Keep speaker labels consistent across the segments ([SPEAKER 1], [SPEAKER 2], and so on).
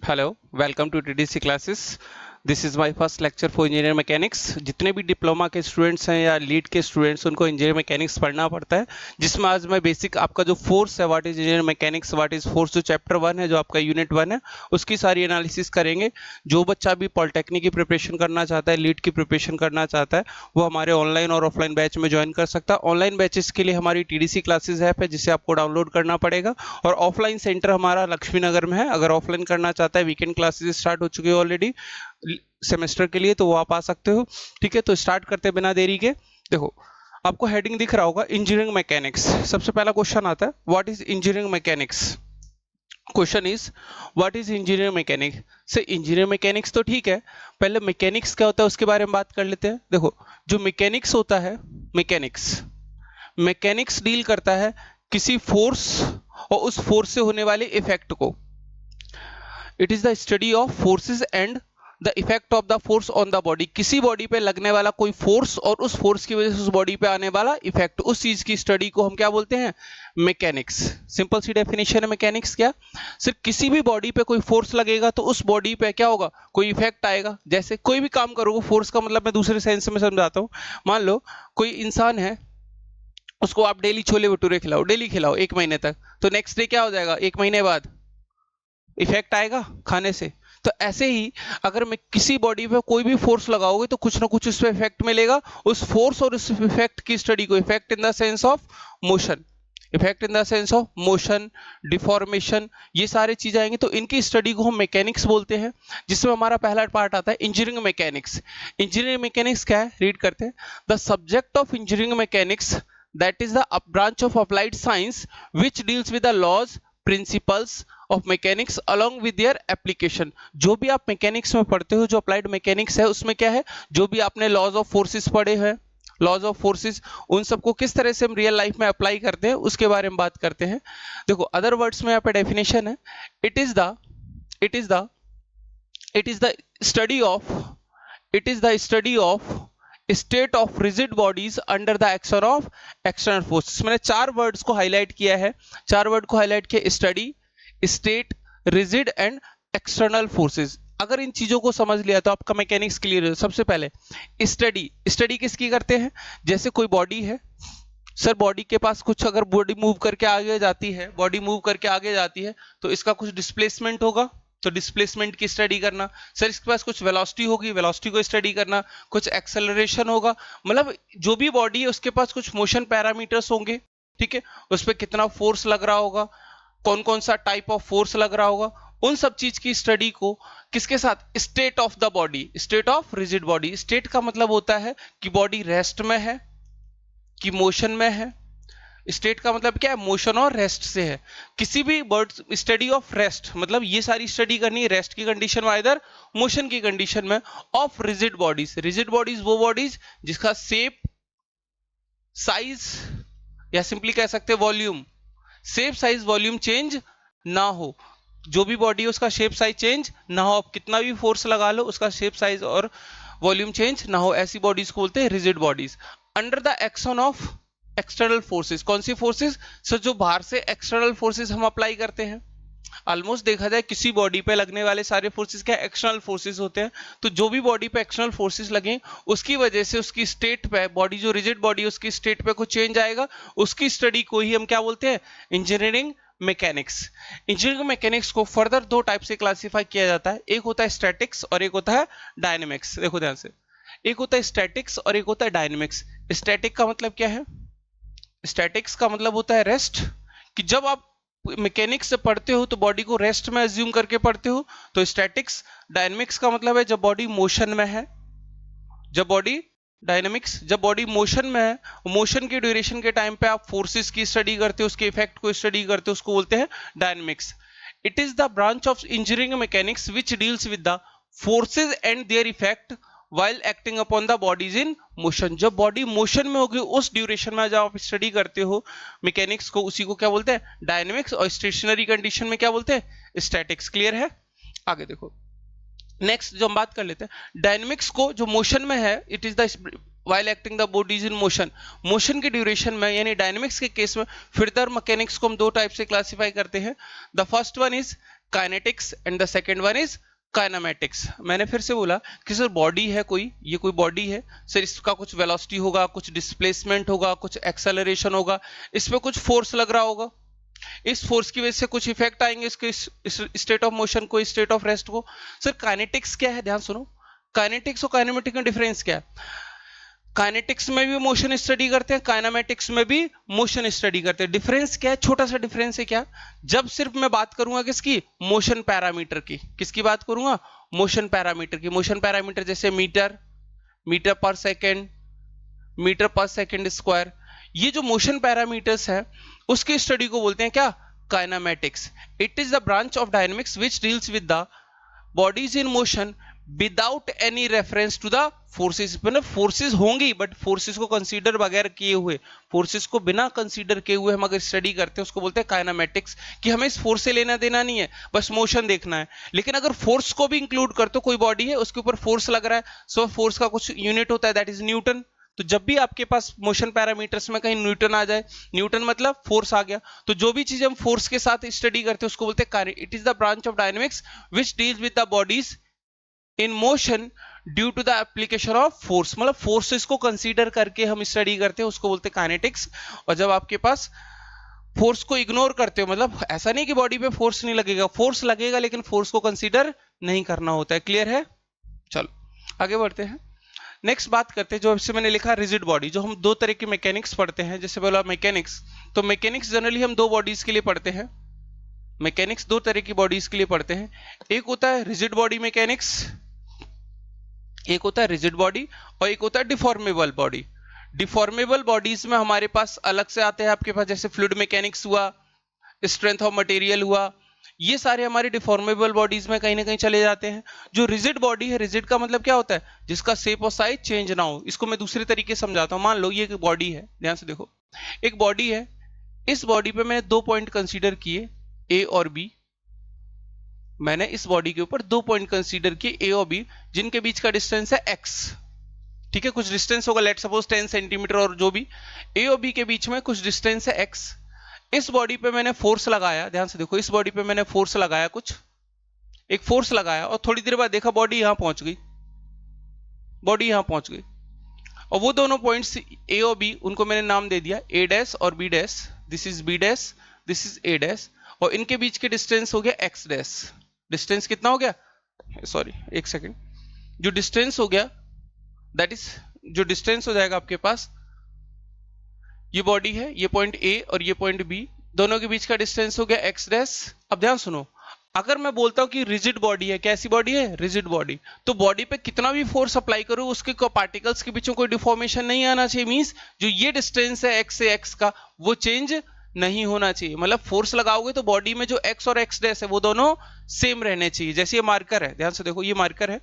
[SPEAKER 1] Hello, welcome to TDC classes. This is my first lecture for engineer mechanics. जितने भी diploma के students हैं या लीड के स्टूडेंट्स उनको इंजीनियर मैकेनिक्स पढ़ना पड़ता है, जिसमें आज मैं बेसिक आपका जो फोर्स है, what is engineer mechanics, what is force, जो चैप्टर 1 है, जो आपका यूनिट 1 है, उसकी सारी एनालिसिस करेंगे। जो बच्चा भी पॉलिटेक्निक की प्रिपरेशन करना चाहता है, लीड की प्रिपरेशन करना चाहता है, वो हमारे ऑनलाइन और ऑफलाइन बैच में ज्वाइन कर सकता है। ऑनलाइन बैचेस के लिए हमारी टीडीसी क्लासेस ऐप है, जिसे आपको डाउनलोड करना पड़ेगा। और ऑफलाइन सेंटर हमारा लक्ष्मी नगर में है। अगर ऑफलाइन करना चाहता है, वीकेंड क्लासेस स्टार्ट हो चुकी है ऑलरेडी सेमेस्टर के लिए, तो वो आप आ सकते हो। ठीक है, तो स्टार्ट करते बिना देरी के। देखो, आपको हेडिंग दिख रहा होगा इंजीनियरिंग मैकेनिक्स। सबसे पहला क्वेश्चन आता है, what is engineering mechanics. Question is what is engineering mechanics. से इंजीनियरिंग मैकेनिक्स तो ठीक है, पहले मैकेनिक्स क्या होता है उसके बारे में बात कर लेते हैं। देखो, जो मैकेनिक्स होता है, मैकेनिक्स मैकेनिक्स डील करता है किसी फोर्स और उस फोर्स से होने वाले इफेक्ट को। It is the study of forces and the effect of the force on the body. किसी बॉडी पे लगने वाला कोई फोर्स और उस फोर्स की वजह से उस बॉडी पे आने वाला इफेक्ट, उस चीज की स्टडी को हम क्या बोलते हैं, मैकेनिक्स। सिंपल सी डेफिनेशन है मैकेनिक्स क्या, सिर्फ किसी भी बॉडी पे कोई फोर्स लगेगा तो उस बॉडी पे क्या होगा, कोई इफेक्ट आएगा। जैसे कोई भी काम करोगे, फोर्स का मतलब मैं दूसरे सेंस में समझाता हूँ। मान लो कोई इंसान है, उसको आप डेली छोले भटूरे खिलाओ, डेली खिलाओ 1 महीने तक, तो नेक्स्ट डे क्या हो जाएगा, 1 महीने बाद इफेक्ट आएगा खाने से। तो ऐसे ही अगर मैं किसी बॉडी पे कोई भी फोर्स लगाओगे तो कुछ ना कुछ उस पे इफेक्ट मिलेगा। उस फोर्स और उस इफेक्ट की स्टडी को, effect in the sense of motion, effect in the sense of motion, deformation, ये सारे चीजें आएंगी, तो इनकी स्टडी को हम मैकेनिक्स बोलते हैं। जिसमें हमारा पहला पार्ट आता है इंजीनियरिंग मैकेनिक्स। इंजीनियरिंग मैकेनिक्स क्या है, रीड करते हैं। The subject of engineering mechanics that is the branch of applied science which deals with the laws, principles of mechanics along with their application. जो भी आप मैकेनिक्स में पढ़ते हो, जो अप्लाइड मैकेनिक्स है, उसमें क्या है, जो भी आपने लॉज ऑफ फोर्सेस पढ़े हैं, लॉज ऑफ फोर्सेस, उन सबको किस तरह से हम रियल लाइफ में अप्लाई करते हैं उसके बारे में बात करते हैं। देखो, अदर वर्ड्स में यहाँ पे डेफिनेशन है, it is the it is the it is the study of it is the study of state of rigid bodies under the action of external forces. मैंने 4 वर्ड्स को हाईलाइट किया है, 4 word को highlight किया, study, state, rigid and external forces. अगर इन चीजों को समझ लिया तो आपका मैकेनिक्स क्लियर है। सबसे पहले स्टडी, स्टडी किसकी करते हैं, जैसे कोई बॉडी है सर, बॉडी के पास कुछ, अगर बॉडी मूव करके आगे जाती है, बॉडी मूव करके आगे जाती है तो इसका कुछ डिस्प्लेसमेंट होगा, तो डिस्प्लेसमेंट की स्टडी करना। सर, इसके पास कुछ वेलोसिटी होगी, वेलोसिटी को स्टडी करना। कुछ एक्सेलरेशन होगा, मतलब जो भी बॉडी है उसके पास कुछ मोशन पैरामीटर्स होंगे। ठीक है, उस पर कितना फोर्स लग रहा होगा, कौन कौन सा टाइप ऑफ फोर्स लग रहा होगा, उन सब चीज की स्टडी को किसके साथ, state of the body, state of rigid body. State का मतलब होता है कि बॉडी रेस्ट में है कि मोशन में है। स्टेट का मतलब क्या है, मोशन और रेस्ट से है। किसी भी बर्ड स्टडी ऑफ रेस्ट, मतलब ये सारी स्टडी करनी है रेस्ट की कंडीशन में, इधर मोशन की कंडीशन में। Of rigid bodies, rigid bodies वो बॉडीज जिसका शेप, साइज, या सिंपली कह सकते हैं volume, shape size volume change ना हो। जो भी बॉडी है उसका शेप साइज चेंज ना हो, आप कितना भी फोर्स लगा लो उसका शेप साइज और वॉल्यूम चेंज ना हो, ऐसी बॉडीज को बोलते हैं rigid bodies. Under the action of external forces, कौन सी फोर्सेस सर, जो बाहर से एक्सटर्नल फोर्सेस हम अप्लाई करते हैं। ऑलमोस्ट देखा जाए किसी बॉडी पे लगने वाले सारे फोर्सेस क्या एक्सटर्नल फोर्सेस होते हैं। तो जो भी बॉडी पे एक्सटर्नल फोर्सेस लगे उसकी वजह से उसकी स्टेट पे, बॉडी जो रिजिड बॉडी है उसकी स्टेट पे कुछ चेंज आएगा, उसकी स्टडी को ही हम क्या बोलते हैं, इंजीनियरिंग मैकेनिक्स। इंजीनियरिंग मैकेनिक्स को फर्दर 2 टाइप से क्लासिफाई किया जाता है, एक होता है स्टैटिक्स और एक होता है डायनेमिक्स। देखो ध्यान से, एक होता है स्टैटिक्स और एक होता है डायनेमिक्स। स्टैटिक का मतलब क्या है, स्टैटिक्स का मतलब होता है रेस्ट, कि जब आप मैकेनिक्स से पढ़ते हो तो बॉडी को रेस्ट में अज्यूम करके पढ़ते हो, तो स्टैटिक्स। डायनेमिक्स का मतलब है जब बॉडी मोशन में है, जब बॉडी डायनेमिक्स, जब बॉडी मोशन में है, मोशन के ड्यूरेशन के टाइम पे आप फोर्सेस की स्टडी करते हो, उसके इफेक्ट को स्टडी करते हो, उसको बोलते हैं dynamics. It is the branch of engineering mechanics which deals with the forces and their effect while acting upon the bodies in motion। जब बॉडी मोशन में होगी उस ड्यूरेशन में जब आप स्टडी करते हो मैकेनिक्स को, उसी को क्या बोलते हैं, डायनेमिक्स। और स्टेशनरी कंडीशन में क्या बोलते हैं, स्टैटिक्स। क्लियर है, आगे देखो। नेक्स्ट जो हम बात कर लेते हैं डायनेमिक्स को, जो मोशन में है, it is the while acting the bodies in motion, motion के ड्यूरेशन में, यानी डायनेमिक्स के केस में। फिर मैकेनिक्स को हम 2 टाइप से क्लासिफाई करते हैं। The first one is kinetics and the second one is kinematics. मैंने फिर से बोला कि सर बॉडी है कोई, ये कोई बॉडी है सर, इसका कुछ वेलोसिटी होगा, कुछ डिस्प्लेसमेंट होगा, कुछ एक्सेलरेशन होगा, इस पे कुछ फोर्स लग रहा होगा, इस फोर्स की वजह से कुछ इफेक्ट आएंगे इसके स्टेट ऑफ मोशन को, स्टेट ऑफ रेस्ट को। सर काइनेटिक्स क्या है, ध्यान सुनो, काइनेटिक्स और काइनेमेटिक्स में डिफरेंस क्या है। काइनेटिक्स में भी मोशन स्टडी करते हैं, काइनामेटिक्स में भी मोशन स्टडी करते हैं। डिफरेंस क्या है, छोटा सा डिफरेंस है क्या, जब सिर्फ मैं बात करूंगा किसकी, मोशन पैरामीटर की, किसकी बात करूंगा, मोशन पैरामीटर की। मोशन पैरामीटर जैसे मीटर, मीटर पर सेकेंड, मीटर पर सेकेंड स्क्वायर, ये जो मोशन पैरामीटर्स है उसकी स्टडी को बोलते हैं क्या, kinematics. It is the branch of dynamics which deals with the bodies in motion without any reference to the forces. मतलब फोर्सेस होंगी बट फोर्सेस को कंसीडर बगैर किए हुए, फोर्सेस को बिना कंसीडर किए हुए हम अगर स्टडी करते हैं उसको बोलते हैं काइनामेटिक्स, कि हमें इस फोर्स से लेना देना नहीं है, बस मोशन देखना है। लेकिन अगर फोर्स को भी इंक्लूड करते हो, कोई बॉडी है उसके ऊपर फोर्स लग रहा है, सो फोर्स का कुछ यूनिट होता है दैट इज न्यूटन। तो जब भी आपके पास मोशन पैरामीटर्स में कहीं न्यूटन आ जाए, न्यूटन मतलब फोर्स आ गया, तो जो भी चीज हम फोर्स के साथ स्टडी करते हैं उसको बोलते हैं it is the branch of dynamics which deals with the bodies in motion due to the application of force. मतलब फोर्सेस को कंसीडर करके हम स्टडी करते हैं उसको बोलते हैं काइनेटिक्स। और जब आपके पास फोर्स को इग्नोर करते हो, मतलब ऐसा नहीं कि बॉडी पे फोर्स नहीं लगेगा, फोर्स लगेगा लेकिन फोर्स को कंसीडर नहीं करना होता है। क्लियर है, चलो आगे बढ़ते हैं। नेक्स्ट बात करते हैं, जो इससे मैंने लिखा रिजिड बॉडी, जो हम दो तरह की मैकेनिक्स पढ़ते हैं। जैसे बोला मैकेनिक्स, तो मैकेनिक्स जनरली हम दो बॉडीज के लिए पढ़ते हैं। मैकेनिक्स दो तरह की बॉडीज के लिए पढ़ते हैं, एक होता है रिजिड बॉडी मैकेनिक्स, एक होता है रिजिड बॉडी और एक होता है डिफॉर्मेबल बॉडी। डिफॉर्मेबल बॉडीज में हमारे पास अलग से आते हैं आपके पास, जैसे फ्लूइड मैकेनिक्स हुआ, स्ट्रेंथ ऑफ मटेरियल हुआ, ये सारे हमारे डिफॉर्मेबल बॉडीज में कहीं ना कहीं चले जाते हैं। जो रिजिड बॉडी है, रिजिड का मतलब क्या होता है, जिसका शेप और साइज चेंज ना हो। इसको मैं दूसरे तरीके से समझाता हूं। मान लो ये एक बॉडी है, ध्यान से देखो, एक बॉडी है, इस बॉडी पे मैंने दो पॉइंट कंसीडर किए, ए और बी। मैंने इस बॉडी के ऊपर दो पॉइंट कंसीडर किए, ए और बी, जिनके बीच का डिस्टेंस है एक्स। ठीक है, कुछ डिस्टेंस होगा, लेट सपोज 10 सेंटीमीटर, और जो भी ए और बी के बीच में कुछ डिस्टेंस है एक्स। इस बॉडी पे मैंने फोर्स लगाया, ध्यान से देखो, इस बॉडी पे मैंने फोर्स लगाया, कुछ एक फोर्स लगाया, और थोड़ी देर बाद देखा बॉडी यहां पहुंच गई, बॉडी यहां पहुंच गई। और वो दोनों पॉइंट्स ए और बी, उनको मैंने नाम दे दिया ए डैश और B dash. This is B dash, this is A dash, और इनके बीच के डिस्टेंस हो गया एक्स डैश। डिस्टेंस कितना हो गया, सॉरी एक सेकेंड, जो डिस्टेंस हो गया दैट इज, जो डिस्टेंस हो जाएगा आपके पास, ये बॉडी है, ये पॉइंट ए और ये पॉइंट बी, दोनों के बीच का डिस्टेंस हो गया एक्स डैश। अब ध्यान सुनो, अगर मैं बोलता हूं कि रिजिड बॉडी है, कैसी बॉडी है, रिजिड बॉडी, तो बॉडी पे कितना भी फोर्स अप्लाई करो उसके पार्टिकल्स के बीच में कोई डिफॉर्मेशन नहीं आना चाहिए। मींस जो ये डिस्टेंस है एक्स से एक्स का, वो चेंज नहीं होना चाहिए। मतलब फोर्स लगाओगे तो बॉडी में जो एक्स और एक्स डैश है वो दोनों सेम रहने चाहिए। जैसे ये मार्कर है, ध्यान से देखो, ये मार्कर है,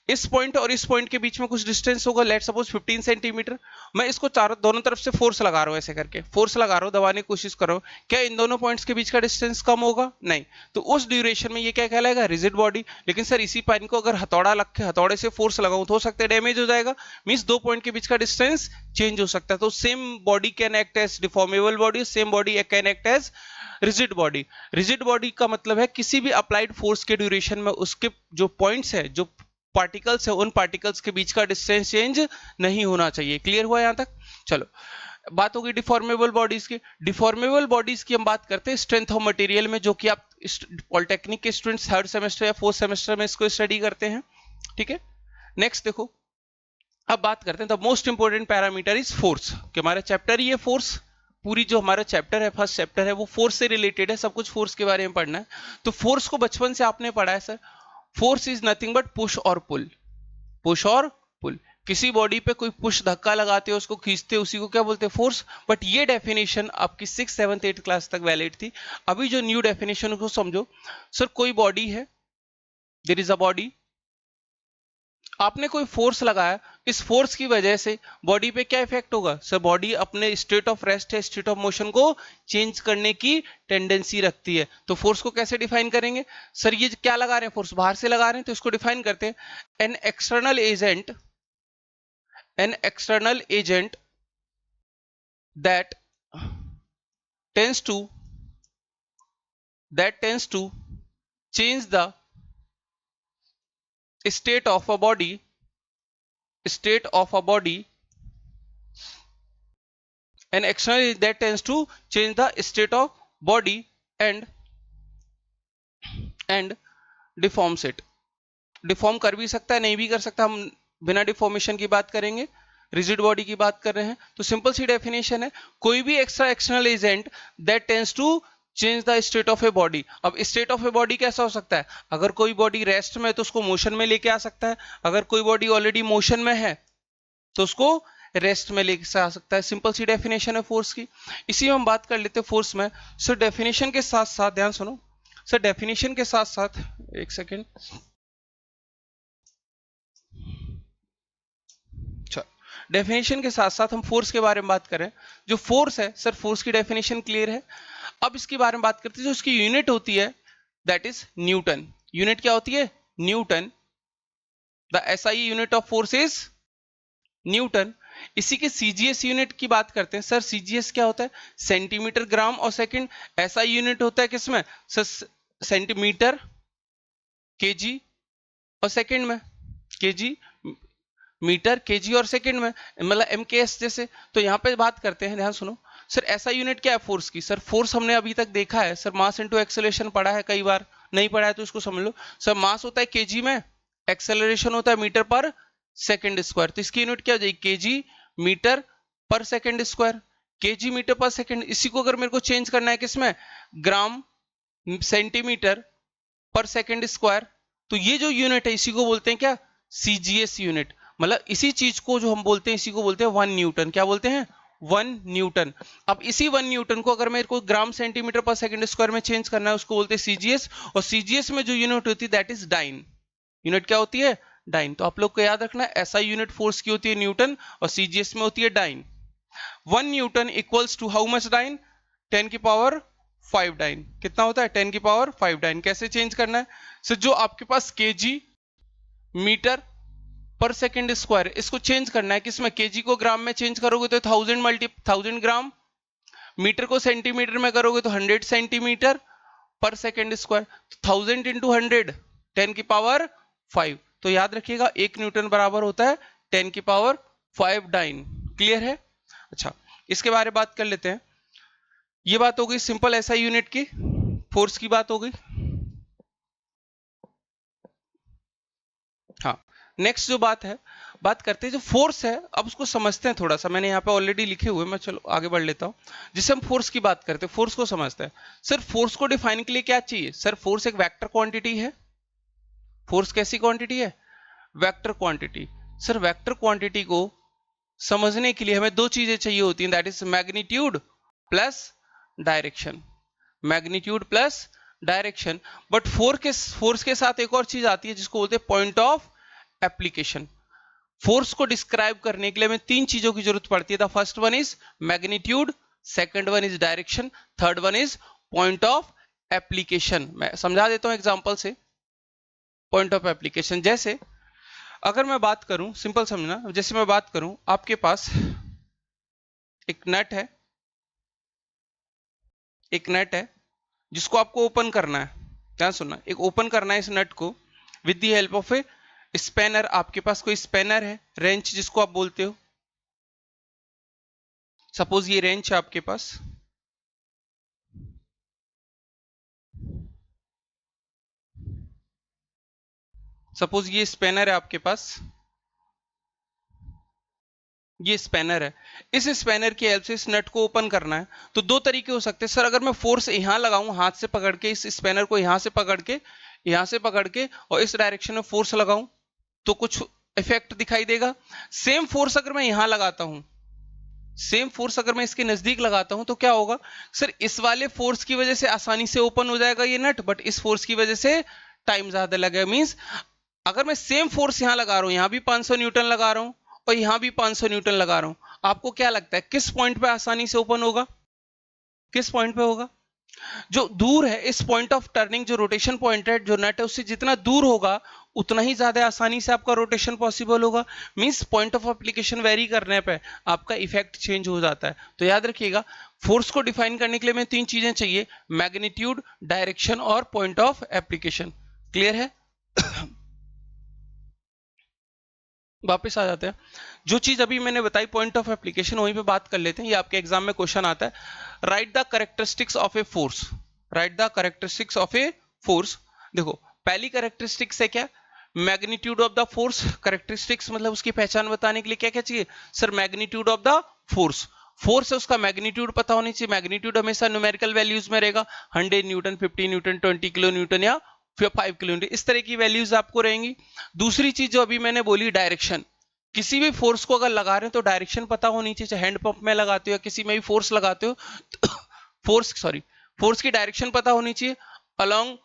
[SPEAKER 1] इस पॉइंट और इस पॉइंट के बीच में कुछ डिस्टेंस होगा, लेट सपोज 15 सेंटीमीटर। मैं इसको चारों दोनों तरफ से फोर्स लगा रहा हूं, ऐसे करके फोर्स लगा रहा हूं, दबाने की कोशिश कर रहा हूं, क्या इन दोनों पॉइंट्स के बीच का डिस्टेंस कम होगा, नहीं। तो उस ड्यूरेशन में ये क्या कहलाएगा, रिजिड बॉडी। लेकिन सर इसी पेन को अगर हथौड़ा लग के हथौड़े से फोर्स लगाऊं तो हो सकता है डैमेज हो जाएगा, मींस दो पॉइंट के बीच का डिस्टेंस चेंज हो सकता है। तो same body can act as deformable body, same body can act as rigid body. Rigid body का मतलब है किसी भी अप्लाइड फोर्स के ड्यूरेशन में उसके जो पॉइंट्स है, जो पार्टिकल्स है, उन पार्टिकल्स के बीच का डिस्टेंस चेंज नहीं होना चाहिए। क्लियर हुआ यहां तक, चलो बात होगी डिफॉर्मेबल बॉडीज की। डिफॉर्मेबल बॉडीज की हम बात करते हैं स्ट्रेंथ ऑफ मटेरियल में, जो कि आप पॉलिटेक्निक के स्टूडेंट्स थर्ड सेमेस्टर या फोर्थ सेमेस्टर में इसको स्टडी करते हैं। ठीक है, नेक्स्ट देखो, अब बात करते हैं the most important parameter is force, कि हमारा चैप्टर ही है फोर्स। पूरी जो हमारा चैप्टर है, फर्स्ट चैप्टर है, वो फोर्स से रिलेटेड है, सब कुछ फोर्स के बारे में पढ़ना है। तो फोर्स को बचपन से आपने पढ़ा है sir, force is nothing but push और पुल, पुश और पुल। किसी बॉडी पे कोई पुश धक्का लगाते हो, उसको खींचते हो, उसी को क्या बोलते हैं, फोर्स। बट ये डेफिनेशन आपकी 6th 7th 8th क्लास तक वैलिड थी। अभी जो न्यू डेफिनेशन को समझो, सर कोई बॉडी है, देयर इज अ बॉडी, आपने कोई फोर्स लगाया, इस फोर्स की वजह से बॉडी पे क्या इफेक्ट होगा, सर बॉडी अपने स्टेट ऑफ रेस्ट है, स्टेट ऑफ मोशन को चेंज करने की टेंडेंसी रखती है। तो फोर्स को कैसे डिफाइन करेंगे, सर ये क्या लगा रहे हैं, फोर्स बाहर से लगा रहे हैं, तो इसको डिफाइन करते हैं, an external agent, an external agent that tends to change the state of a body and external that tends to change the state of body and deforms it. Deform कर भी सकता है, नहीं भी कर सकता, हम बिना डिफॉर्मेशन की बात करेंगे, रिजिड बॉडी की बात कर रहे हैं। तो सिंपल सी डेफिनेशन है, कोई भी extra external agent that tends to change the state of a body. अब स्टेट ऑफ ए बॉडी कैसा हो सकता है, अगर कोई बॉडी रेस्ट में है तो उसको मोशन में लेके आ सकता है, अगर कोई बॉडी ऑलरेडी मोशन में है तो उसको रेस्ट में लेके आ सकता है। सिंपल सी डेफिनेशन है फोर्स की। इसी में हम बात कर लेते हैं फोर्स में। सो डेफिनेशन के साथ साथ ध्यान सुनो सर, डेफिनेशन के साथ साथ एक सेकेंड, डेफिनेशन के साथ साथ हम फोर्स के बारे में बात करें। जो फोर्स है सर, फोर्स की डेफिनेशन क्लियर है। अब इसके बारे में बात करते हैं, जो उसकी यूनिट होती है दैट इज न्यूटन। यूनिट क्या होती है, Newton. The SI unit of force is Newton. इसी के सीजीएस यूनिट की बात करते हैं। सर सीजीएस क्या होता है, सेंटीमीटर, ग्राम और सेकंड। एसआई यूनिट होता है किसमें सर, सेंटीमीटर, केजी और सेकंड में, केजी, मीटर, केजी और सेकंड में, मतलब एमकेएस जैसे। तो यहाँ पे बात करते हैं, ध्यान सुनो सर, ऐसा यूनिट क्या है फोर्स की। सर फोर्स हमने अभी तक देखा है सर, मास इनटू एक्सेलरेशन पढ़ा है कई बार, नहीं पढ़ा है तो इसको समझ लो। सर मास होता है केजी में, एक्सेलरेशन होता है मीटर पर सेकंड स्क्वायर। तो इसकी यूनिट क्या हो जाएगी, केजी मीटर पर सेकंड स्क्वायर। केजी मीटर पर सेकंड, इसी को अगर मेरे को चेंज करना है किसमें, ग्राम सेंटीमीटर पर सेकंड स्क्वायर, तो ये जो यूनिट है इसी को बोलते हैं क्या, सीजीएस यूनिट। मतलब इसी चीज को जो हम बोलते हैं, इसी को बोलते हैं 1 न्यूटन। क्या बोलते हैं, 1 न्यूटन। अब इसी 1 न्यूटन को अगर मेरे को ग्राम सेंटीमीटर पर सेकंड स्क्वायर में चेंज करना है, उसको बोलते हैं सीजीएस। और सीजीएस में जो यूनिट होती है दैट इज डाइन। यूनिट क्या होती है, डाइन। तो आप लोग को याद रखना है, ऐसा यूनिट फोर्स की होती है न्यूटन और सीजीएस में होती है dyne. 1 newton equals to how much dyne, 10 की पावर 5 डाइन। कितना होता है, 10 की पावर 5 डाइन। कैसे चेंज करना है सर, जो आपके पास केजी मीटर पर सेकंड स्क्वायर, इसको चेंज करना है किसमें, केजी को ग्राम में चेंज करोगे तो 1000 ग्राम, मीटर को सेंटीमीटर में करोगे तो 100 सेंटीमीटर पर सेकंड स्क्वायर। 1000 इंटू 100, 10 की पावर 5। तो याद रखिएगा 1 न्यूटन बराबर होता है 10 की पावर 5 डाइन। क्लियर है। अच्छा, इसके बारे में बात कर लेते हैं। ये बात हो गई सिंपल एसआई यूनिट की, फोर्स की बात हो गई। हाँ, नेक्स्ट जो बात है, बात करते हैं जो फोर्स है, अब उसको समझते हैं थोड़ा सा। मैंने यहाँ पे ऑलरेडी लिखे हुए, मैं चलो आगे बढ़ लेता हूँ। जिससे हम फोर्स की बात करते हैं, फोर्स को समझते हैं। सर फोर्स को डिफाइन के लिए क्या चाहिए, सर फोर्स एक वेक्टर क्वांटिटी है। फोर्स कैसी क्वांटिटी है, vector quantity. Sir vector quantity को समझने के लिए हमें दो चीजें चाहिए होती हैं, that is magnitude plus direction. Magnitude plus direction. But force के साथ एक और चीज आती है जिसको बोलते हैं पॉइंट ऑफ एप्लीकेशन। फोर्स को डिस्क्राइब करने के लिए हमें तीन चीजों की जरूरत पड़ती है। The first one is magnitude, second one is direction, third one is point of application. मैं समझा देता हूं एग्जांपल से। पॉइंट ऑफ एप्लीकेशन जैसे अगर मैं बात करूं, सिंपल समझना, जैसे मैं बात करूं आपके पास एक नट है, एक नट है जिसको आपको ओपन करना है। ध्यान सुनना, एक ओपन करना है इस नट को with the help of A spanner. आपके पास कोई स्पैनर है, रेंच जिसको आप बोलते हो। सपोज ये रेंच है आपके पास, सपोज ये स्पैनर है आपके पास, ये स्पैनर है। इस स्पैनर की हेल्प से इस नट को ओपन करना है। तो दो तरीके हो सकते हैं सर, अगर मैं फोर्स यहां लगाऊं, हाथ से पकड़ के इस स्पैनर को यहां से पकड़ के, यहां से पकड़ के और इस डायरेक्शन में फोर्स लगाऊं तो कुछ इफेक्ट दिखाई देगा। सेम फोर्स अगर मैं यहां लगाता हूं, सेम फोर्स अगर मैं इसके नजदीक लगाता हूं तो क्या होगा सर, इस वाले फोर्स की वजह से आसानी से ओपन हो जाएगा ये नट, बट इस फोर्स की वजह से टाइम ज्यादा लगेगा। मींस अगर मैं सेम फोर्स यहां लगा रहा हूं, यहां भी 500 न्यूटन लगा रहा हूं और यहां भी 500 न्यूटन लगा रहा हूं, आपको क्या लगता है किस पॉइंट पे आसानी से ओपन होगा, किस पॉइंट पे होगा, जो दूर है, इस पॉइंट ऑफ टर्निंग जो रोटेशन पॉइंट है, जो नट है उससे जितना दूर होगा उतना ही ज्यादा आसानी से आपका रोटेशन पॉसिबल होगा। Means point of application very करने पे आपका इफेक्ट चेंज हो जाता है। तो याद रखिएगा फोर्स को डिफाइन करने के लिए हमें तीन चीजें चाहिए, मैग्नीट्यूड, डायरेक्शन और पॉइंट ऑफ एप्लीकेशन। क्लियर है? वापस आ जाते हैं, जो चीज अभी मैंने बताई पॉइंट ऑफ एप्लीकेशन वहीं पे बात कर लेते हैं। ये आपके एग्जाम में क्वेश्चन आता है, right the characteristics of a force. Right the characteristics of a force. देखो पहली कैरेक्टरिस्टिक्स है क्या, magnitude of the force. Characteristics मतलब उसकी पहचान बताने के लिए क्या क्या चाहिए sir, magnitude of the force. Force है उसका मैग्नीट्यूड पता होनी चाहिए। मैग्नीट्यूड हमेशा न्यूमेरिकल वैल्यूज में रहेगा, 100 न्यूटन, 50 न्यूटन, 20 किलो न्यूटन या 5 किलो न्यूटन, इस तरह की वैल्यूज आपको रहेंगी। दूसरी चीज जो अभी मैंने बोली, डायरेक्शन। किसी भी फोर्स को अगर लगा रहे हैं तो डायरेक्शन पता होनी चाहिए, चाहे हैंड पंप में लगाते हो या किसी में भी फोर्स लगाते हो तो फोर्स की डायरेक्शन पता होनी चाहिए, along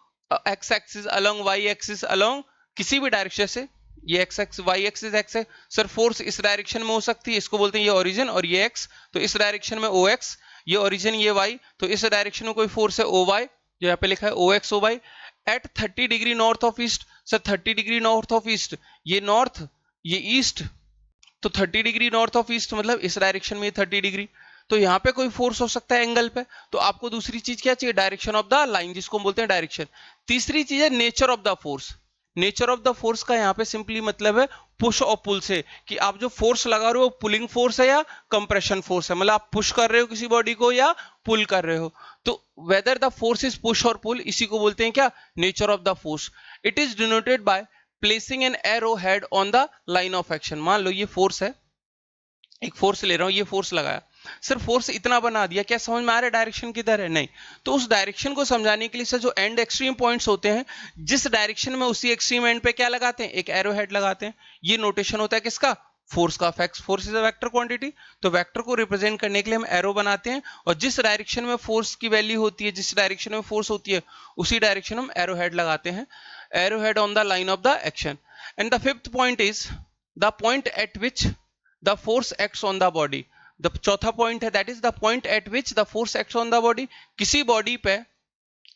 [SPEAKER 1] X axis, along Y axis, along किसी भी डायरेक्शन से। ये X X, Y axis X है सर, फोर्स इस डायरेक्शन में हो सकती है, इसको बोलते हैं ये ओरिजिन, और ये एक्स, तो इस डायरेक्शन में ओ एक्स, ये ओरिजिन, ये वाई, तो इस डायरेक्शन में कोई फोर्स है ओ वाई, जो यहाँ पे लिखा है O X O Y, at 30 degree north of east. Sir 30 degree north of east, ये नॉर्थ ये ईस्ट, तो 30 डिग्री नॉर्थ ऑफ ईस्ट मतलब इस डायरेक्शन में 30 डिग्री, तो यहाँ पे कोई फोर्स हो सकता है एंगल पे। तो आपको दूसरी चीज क्या चाहिए, डायरेक्शन ऑफ द लाइन, जिसको हम बोलते हैं डायरेक्शन। तीसरी चीज है nature of the force. Nature of the force का यहाँ पे सिंपली मतलब है पुश और पुल से, कि आप जो फोर्स लगा रहे हो पुलिंग फोर्स है या कंप्रेशन फोर्स है, मतलब आप पुश कर रहे हो किसी बॉडी को या पुल कर रहे हो। तो whether the force is push और पुल, इसी को बोलते हैं क्या, nature of the force. It is denoted by placing an arrow head on the line of action. मान लो ये फोर्स है, एक फोर्स ले रहा हूं, ये फोर्स लगाया सर, फोर्स इतना बना दिया, क्या समझ में आ रहा है डायरेक्शन किधर है, नहीं। तो उस डायरेक्शन को समझाने के लिए सर जो एंड एक्सट्रीम पॉइंट्स होते हैं, जिस डायरेक्शन में उसी एक्सट्रीम एंड पे क्या लगाते हैं, एक एरो हेड लगाते हैं। ये नोटेशन होता है किसका, फोर्स का। Force is a vector quantity, तो वेक्टर को रिप्रेजेंट करने के लिए हम एरो बनाते हैं, और जिस डायरेक्शन में फोर्स की वैल्यू होती है, जिस डायरेक्शन में फोर्स होती है, उसी डायरेक्शन हम एरो हेड लगाते हैं, arrow head on the line of the action. And the fifth point is the point eight which the force acts on the body. The चौथा पॉइंट है that is the point eight which the force acts on the body. किसी body पे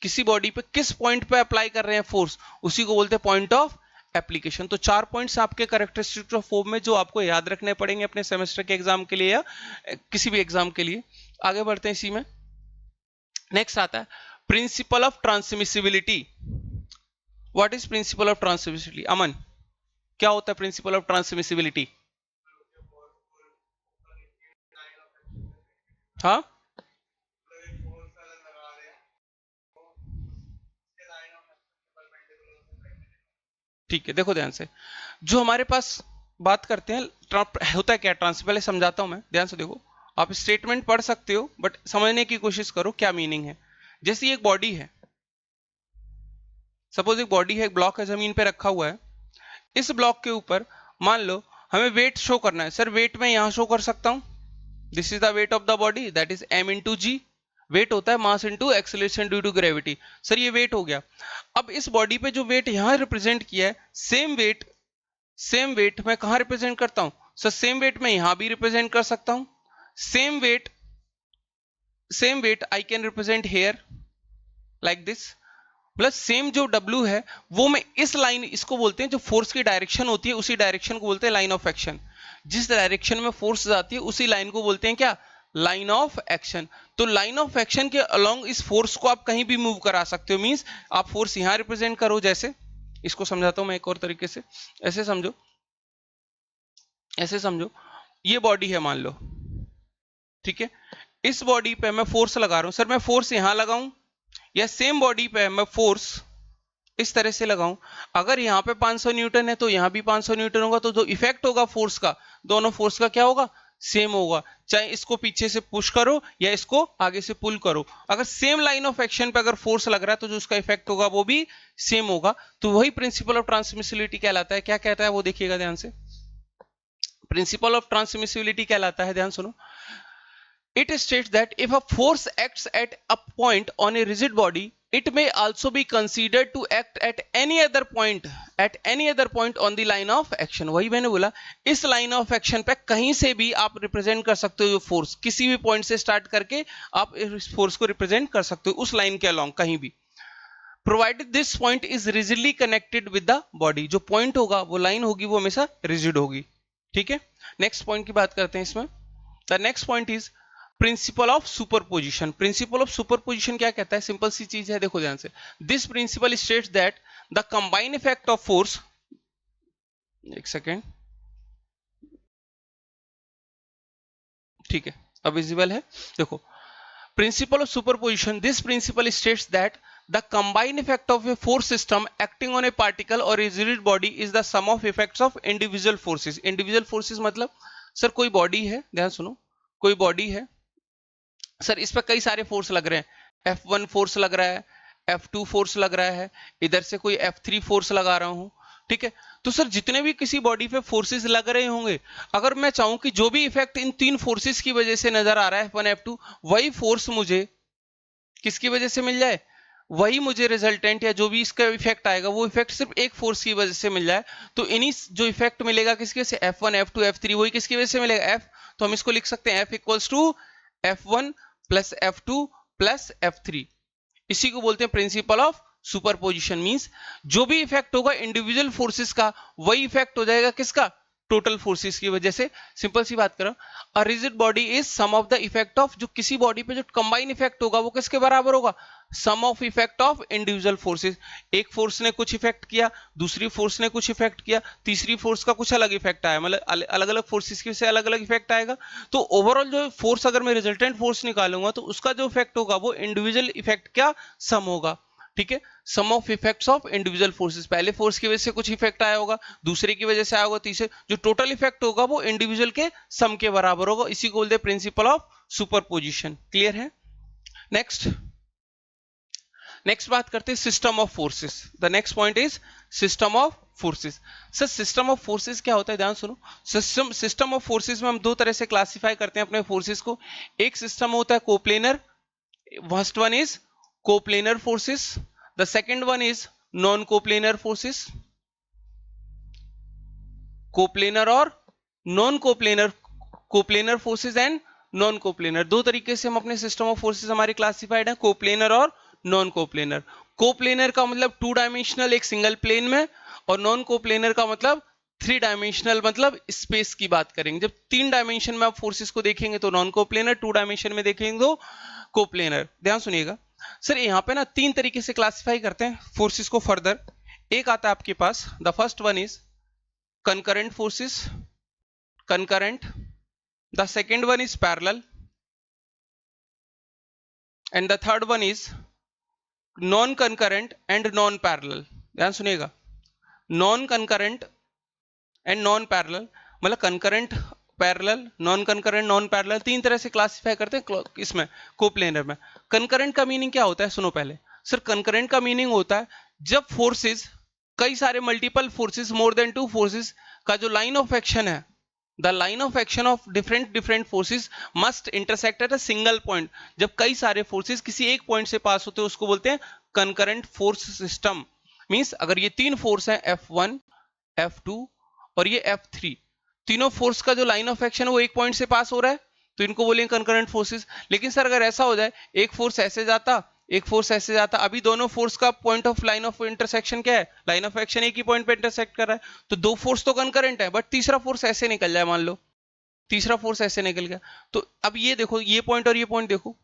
[SPEAKER 1] किस point पे apply कर रहे हैं force, उसी को बोलते हैं पॉइंट ऑफ एप्लीकेशन। तो चार पॉइंट्स आपके कैरेक्टरिस्टिक्स ऑफ फोर्स में जो आपको याद रखने पड़ेंगे अपने सेमेस्टर के एग्जाम के लिए या किसी भी एग्जाम के लिए। आगे बढ़ते हैं इसी में। नेक्स्ट आता है principle of transmissibility. What is principle of transmissibility, Aman क्या होता है प्रिंसिपल ऑफ ट्रांसमिसिबिलिटी? हाँ ठीक है, देखो ध्यान से, जो हमारे पास बात करते हैं होता है क्या पहले समझाता हूं मैं, ध्यान से देखो। आप स्टेटमेंट पढ़ सकते हो बट समझने की कोशिश करो क्या मीनिंग है। जैसे एक बॉडी है, सपोज एक बॉडी है, एक ब्लॉक है जमीन पे रखा हुआ है, इस ब्लॉक के ऊपर मान लो हमें वेट शो करना है। सर वेट मैं यहां शो कर सकता हूं, this is the weight of the body, that is m into G. Weight होता है mass into acceleration due to gravity. Sir ये वेट हो गया। अब इस बॉडी पे जो वेट यहां रिप्रेजेंट किया है, सेम वेट मैं कहां रिप्रेजेंट करता हूं सर, सेम वेट मैं यहां भी रिप्रेजेंट कर सकता हूं। Same weight I can represent here like this, plus same जो W है वो मैं इस लाइन, इसको बोलते हैं जो फोर्स की डायरेक्शन होती है, उसी डायरेक्शन को बोलते हैं लाइन ऑफ एक्शन। जिस डायरेक्शन में फोर्स जाती है उसी लाइन को बोलते हैं क्या, लाइन ऑफ एक्शन। तो लाइन ऑफ एक्शन के अलोंग इस फोर्स को आप कहीं भी मूव करा सकते हो। मींस आप फोर्स यहां रिप्रेजेंट करो, जैसे इसको समझाता हूं मैं एक और तरीके से, ऐसे समझो, ऐसे समझो, ये बॉडी है मान लो, ठीक है, इस बॉडी पे मैं फोर्स लगा रहा हूं। सर मैं फोर्स यहां लगाऊं या सेम बॉडी पे मैं फोर्स इस तरह से लगाऊं, अगर यहाँ पे 500 न्यूटन है तो यहाँ भी 500 न्यूटन होगा, तो जो इफेक्ट होगा फोर्स का, दोनों फोर्स का क्या होगा, सेम होगा। चाहे इसको पीछे से पुश करो या इसको आगे से पुल करो, अगर सेम लाइन ऑफ एक्शन पे अगर फोर्स लग रहा है तो जो उसका इफेक्ट होगा वो भी सेम होगा। तो वही प्रिंसिपल ऑफ ट्रांसमिसिबिलिटी कहलाता है। क्या कहता है वो देखिएगा ध्यान से, प्रिंसिपल ऑफ ट्रांसमिसिबिलिटी कहलाता है, ध्यान सुनो। It states that if a force acts at a point on a rigid body, it may also be considered to act at any other point on the line of action। वही मैंने बोला, इस line of action पे कहीं से भी आप represent कर सकते हो फोर्स, किसी भी पॉइंट से स्टार्ट करके आप इस फोर्स को रिप्रेजेंट कर सकते हो उस लाइन के अलोंग कहीं भी, provided this point is rigidly connected with the body. जो पॉइंट होगा वो लाइन होगी वो हमेशा रिजिड होगी, ठीक है। नेक्स्ट पॉइंट की बात करते हैं इसमें। The next point is principle of superposition. Principle of superposition क्या कहता है? सिंपल सी चीज है, देखो ध्यान से। This principle states that the combined effect of force, एक सेकेंड, ठीक है, अब विजिबल है, देखो। Principle of superposition, this principle states that the combined effect of a force system acting on a particle or a rigid body is the sum of effects of individual forces। individual forces मतलब sir कोई body है, ध्यान सुनो, कोई body है sir, इस पर कई सारे फोर्स लग रहे हैं, F1 फोर्स लग रहा है, F2 फोर्स लग रहा है, इधर से कोई F3 फोर्स लगा रहा हूं, ठीक है। तो सर जितने भी किसी बॉडी पे फोर्सेस लग रहे होंगे, अगर मैं चाहूं कि जो भी इफेक्ट इन तीन फोर्सेस की वजह से नजर आ रहा है, F1 F2, वही फोर्स मुझे किसकी वजह से मिल जाए, वही मुझे रिजल्टेंट या जो भी इसका इफेक्ट आएगा वो इफेक्ट सिर्फ एक फोर्स की वजह से मिल जाए, तो इन्हीं जो इफेक्ट मिलेगा किसकी वजह से, F1 F2 F3, वही किसकी वजह से मिलेगा, F। तो हम इसको लिख सकते हैं F equals to F1 plus F2 plus F3। इसी को बोलते हैं प्रिंसिपल ऑफ सुपरपोजिशन। मींस जो भी इफेक्ट होगा इंडिविजुअल फोर्सेस का, वही इफेक्ट हो जाएगा किसका, टोटल फोर्सेस की वजह से। सिंपल सी बात करो, a rigid body is sum of the effect of, जो किसी बॉडी पे जो कंबाइन इफेक्ट होगा वो किसके बराबर होगा, sum of effect of individual forces. एक फोर्स ने कुछ इफेक्ट किया, दूसरी फोर्स ने कुछ इफेक्ट किया, तीसरी फोर्स का कुछ अलग इफेक्ट आया, मतलब अलग अलग फोर्सेस की से अलग अलग इफेक्ट आएगा। तो ओवरऑल जो फोर्स, अगर मैं रिजल्टेंट फोर्स निकालूंगा तो उसका जो इफेक्ट होगा वो इंडिविजुअल इफेक्ट क्या सम होगा, ठीक है। Sum of effects of individual forces, पहले फोर्स की वजह से कुछ इफेक्ट आया होगा, दूसरे की वजह से आया होगा, तीसरे, जो टोटल इफेक्ट होगा वो इंडिविजुअल के सम के बराबर होगा। इसी को बोलते हैं प्रिंसिपल ऑफ सुपरपोजिशन। क्लियर है? नेक्स्ट बात करते हैं system of forces. The next point is system of forces. Sir system of forces क्या होता है, ध्यान सुनो। सिस्टम ऑफ फोर्सेस में हम दो तरह से क्लासिफाई करते हैं अपने फोर्सेस को। एक सिस्टम होता है coplanar, first one is coplanar forces, the second one is non coplanar forces. Coplanar और non coplanar, coplanar forces and non coplanar, दो तरीके से हम अपने सिस्टम ऑफ फोर्सेस हमारे क्लासिफाइड है, कोप्लेनर और नॉन कोप्लेनर। कोप्लेनर का मतलब टू डायमेंशनल, एक सिंगल प्लेन में, और नॉन कोप्लेनर का मतलब थ्री डायमेंशनल, मतलब स्पेस की बात करेंगे। जब तीन डायमेंशन में आप फोर्सेस को देखेंगे तो नॉन कोप्लेनर, टू डायमेंशन में देखेंगे तो कोप्लेनर। ध्यान सुनिएगा सर, यहाँ पे ना तीन तरीके से क्लासिफाई करते हैं फोर्सेस को फर्दर। एक आता है आपके पास, the first one is concurrent forces, concurrent, the second one is parallel, and the third one is non concurrent and non parallel। ध्यान सुनिएगा, non concurrent and non parallel, मतलब concurrent, parallel, non concurrent, non parallel, तीन तरह से classify करते हैं इसमें coplanar में। कंकरेंट का मीनिंग क्या होता है, सुनो पहले। सर कंकरेंट का मीनिंग होता है जब फोर्सेस, कई सारे multiple forces, more than two forces का जो लाइन ऑफ एक्शन है, the line of action of different forces must intersect at a single point. जब कई सारे फोर्सेस किसी एक पॉइंट से पास होते हैं उसको बोलते हैं कंकरेंट फोर्स सिस्टम। मींस अगर ये तीन फोर्स हैं, F1 F2 और ये F3, तीनों फोर्स का जो लाइन ऑफ एक्शन है वो एक पॉइंट से पास हो रहा है, तो इनको बोलेंगे कंकरेंट फोर्सेस। लेकिन सर अगर ऐसा हो जाए, एक फोर्स ऐसे जाता, एक फोर्स ऐसे जाता, अभी दोनों फोर्स का point of line of intersection क्या है, लाइन ऑफ एक्शन एक ही पॉइंट पे इंटरसेक्ट कर रहा है, तो दो फोर्स तो कंकरेंट है, बट तीसरा फोर्स ऐसे निकल जाए, मान लो तीसरा फोर्स ऐसे निकल गया, तो अब ये देखो, ये पॉइंट और ये पॉइंट देखो,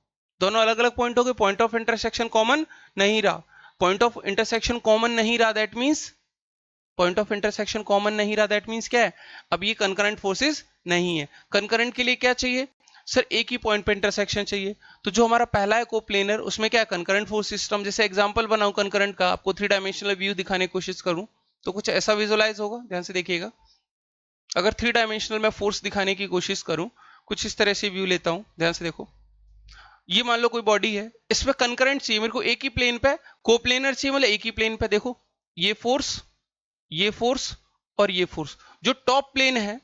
[SPEAKER 1] दोनों अलग अलग पॉइंट हो गए, पॉइंट ऑफ इंटरसेक्शन कॉमन नहीं रहा, पॉइंट ऑफ इंटरसेक्शन कॉमन नहीं रहा, that means point of intersection common नहीं रहा, दैट मींस क्या है, अब ये कंकरेंट फोर्सेस नहीं है। कंकरेंट के लिए क्या चाहिए सर, एक ही पॉइंट पे इंटरसेक्शन चाहिए। तो जो हमारा पहला है कोप्लेनर, उसमें क्या है, कंकरेंट फोर्स सिस्टम। जैसे एग्जांपल बनाऊं कंकरेंट का, आपको थ्री डायमेंशनल व्यू दिखाने की कोशिश करूं तो कुछ ऐसा विजुअलाइज होगा, ध्यान से देखिएगा। अगर थ्री डायमेंशनल में फोर्स दिखाने की कोशिश करूं, कुछ इस तरह से व्यू लेता हूं, ध्यान से देखो। ये मान लो कोई बॉडी है, इसमें कंकरेंट चाहिए मेरे को, एक ही प्लेन पे, कोप्लेनर चाहिए मतलब एक ही प्लेन पे। देखो ये फोर्स, ये फोर्स और ये फोर्स, जो टॉप प्लेन है,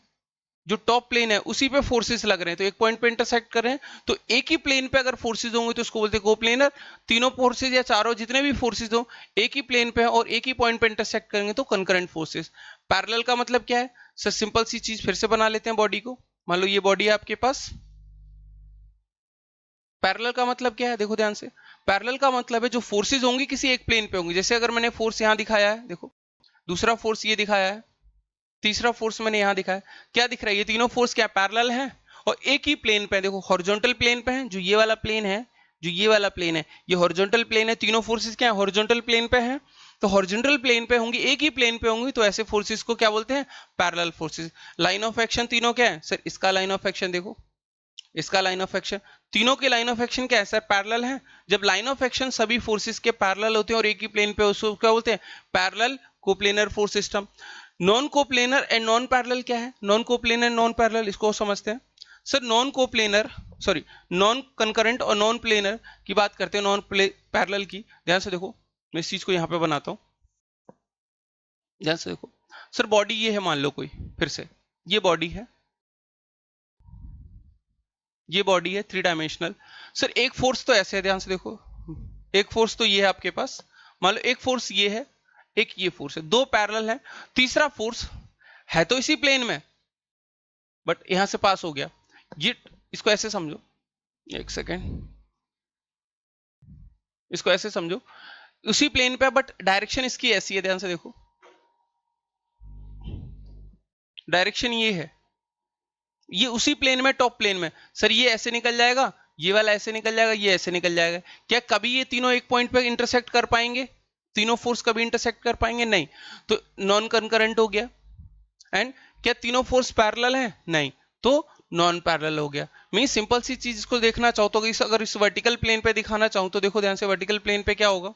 [SPEAKER 1] जो टॉप प्लेन है उसी पे फोर्सेस लग रहे हैं, तो एक पॉइंट पे इंटरसेक्ट कर रहे हैं, तो एक ही प्लेन पे अगर फोर्सेस होंगे तो उसको बोलते हैं कोप्लेनर। तीनों फोर्सेस या चारों जितने भी फोर्सेस हो एक ही प्लेन पे है और एक ही पॉइंट पे इंटरसेक्ट करेंगे तो कंकरेंट फोर्सेस। पैरेलल का मतलब क्या है सर, सिंपल सी चीज फिर से बना लेते हैं बॉडी को। मान लो ये बॉडी है आपके पास, पैरेलल का मतलब क्या है, देखो ध्यान से। पैरेलल का मतलब है जो फोर्सेस होंगी किसी एक प्लेन पे होंगी, जैसे अगर मैंने फोर्स यहां दिखाया है, देखो दूसरा फोर्स ये दिखाया है, तीसरा फोर्स मैंने यहां दिखाया, क्या दिख रहा है, ये तीनों फोर्स क्या पैरेलल हैं, और एक ही प्लेन पे, देखो हॉरिजॉन्टल प्लेन पे है, जो ये वाला प्लेन है, जो ये वाला प्लेन है, ये हॉरिजॉन्टल प्लेन है, तीनों फोर्सेस क्या है, हॉरिजॉन्टल प्लेन पे है। तो हॉरिजॉन्टल प्लेन पे होंगी, एक ही प्लेन पे होंगी, तो ऐसे फोर्सेस को क्या बोलते हैं, parallel forces. Line of action तीनों क्या है सर, इसका लाइन ऑफ एक्शन देखो, इसका लाइन ऑफ एक्शन, तीनों के लाइन ऑफ एक्शन क्या है सर, पैरेलल है। जब लाइन ऑफ एक्शन सभी फोर्सेस के पैरेलल होते हैं और एक ही प्लेन पे, उसको क्या बोलते हैं, parallel coplanar force system. Non coplanar and non parallel क्या है, नॉन कोप्लेनर नॉन पैरेलल, इसको समझते हैं sir. Non coplanar, sorry, non concurrent और नॉन प्लेनर की बात करते हैं, नॉन पैरेलल की। ध्यान से देखो, मैं इस चीज को यहां पे बनाता हूं, ध्यान से देखो सर। बॉडी ये है, मान लो कोई, फिर से ये बॉडी है, ये बॉडी है 3 डायमेंशनल। सर एक फोर्स तो ऐसे है, ध्यान से देखो, एक फोर्स तो ये है आपके पास, मान लो एक फोर्स ये है, एक ये फोर्स है, दो पैरेलल है, तीसरा फोर्स है तो इसी प्लेन में, बट यहां से पास हो गया। ये, इसको ऐसे समझो, एक सेकेंड, इसको ऐसे समझो, उसी प्लेन पे बट डायरेक्शन इसकी ऐसी है, ध्यान से देखो, डायरेक्शन ये है, ये उसी प्लेन में, टॉप प्लेन में। सर ये ऐसे निकल जाएगा, ये वाला ऐसे निकल जाएगा, ये ऐसे निकल जाएगा, क्या कभी ये तीनों एक पॉइंट पे इंटरसेक्ट कर पाएंगे, तीनों फोर्स कभी इंटरसेक्ट कर पाएंगे, नहीं। तो नॉन कंकरेंट हो गया। एंड क्या तीनों फोर्स पैरेलल है, नहीं, तो नॉन पैरेलल हो गया। मैं सिंपल सी चीज इसको देखना चाहूँ तो अगर इस वर्टिकल प्लेन पे दिखाना चाहूँ तो देखो ध्यान से, वर्टिकल प्लेन पे क्या होगा,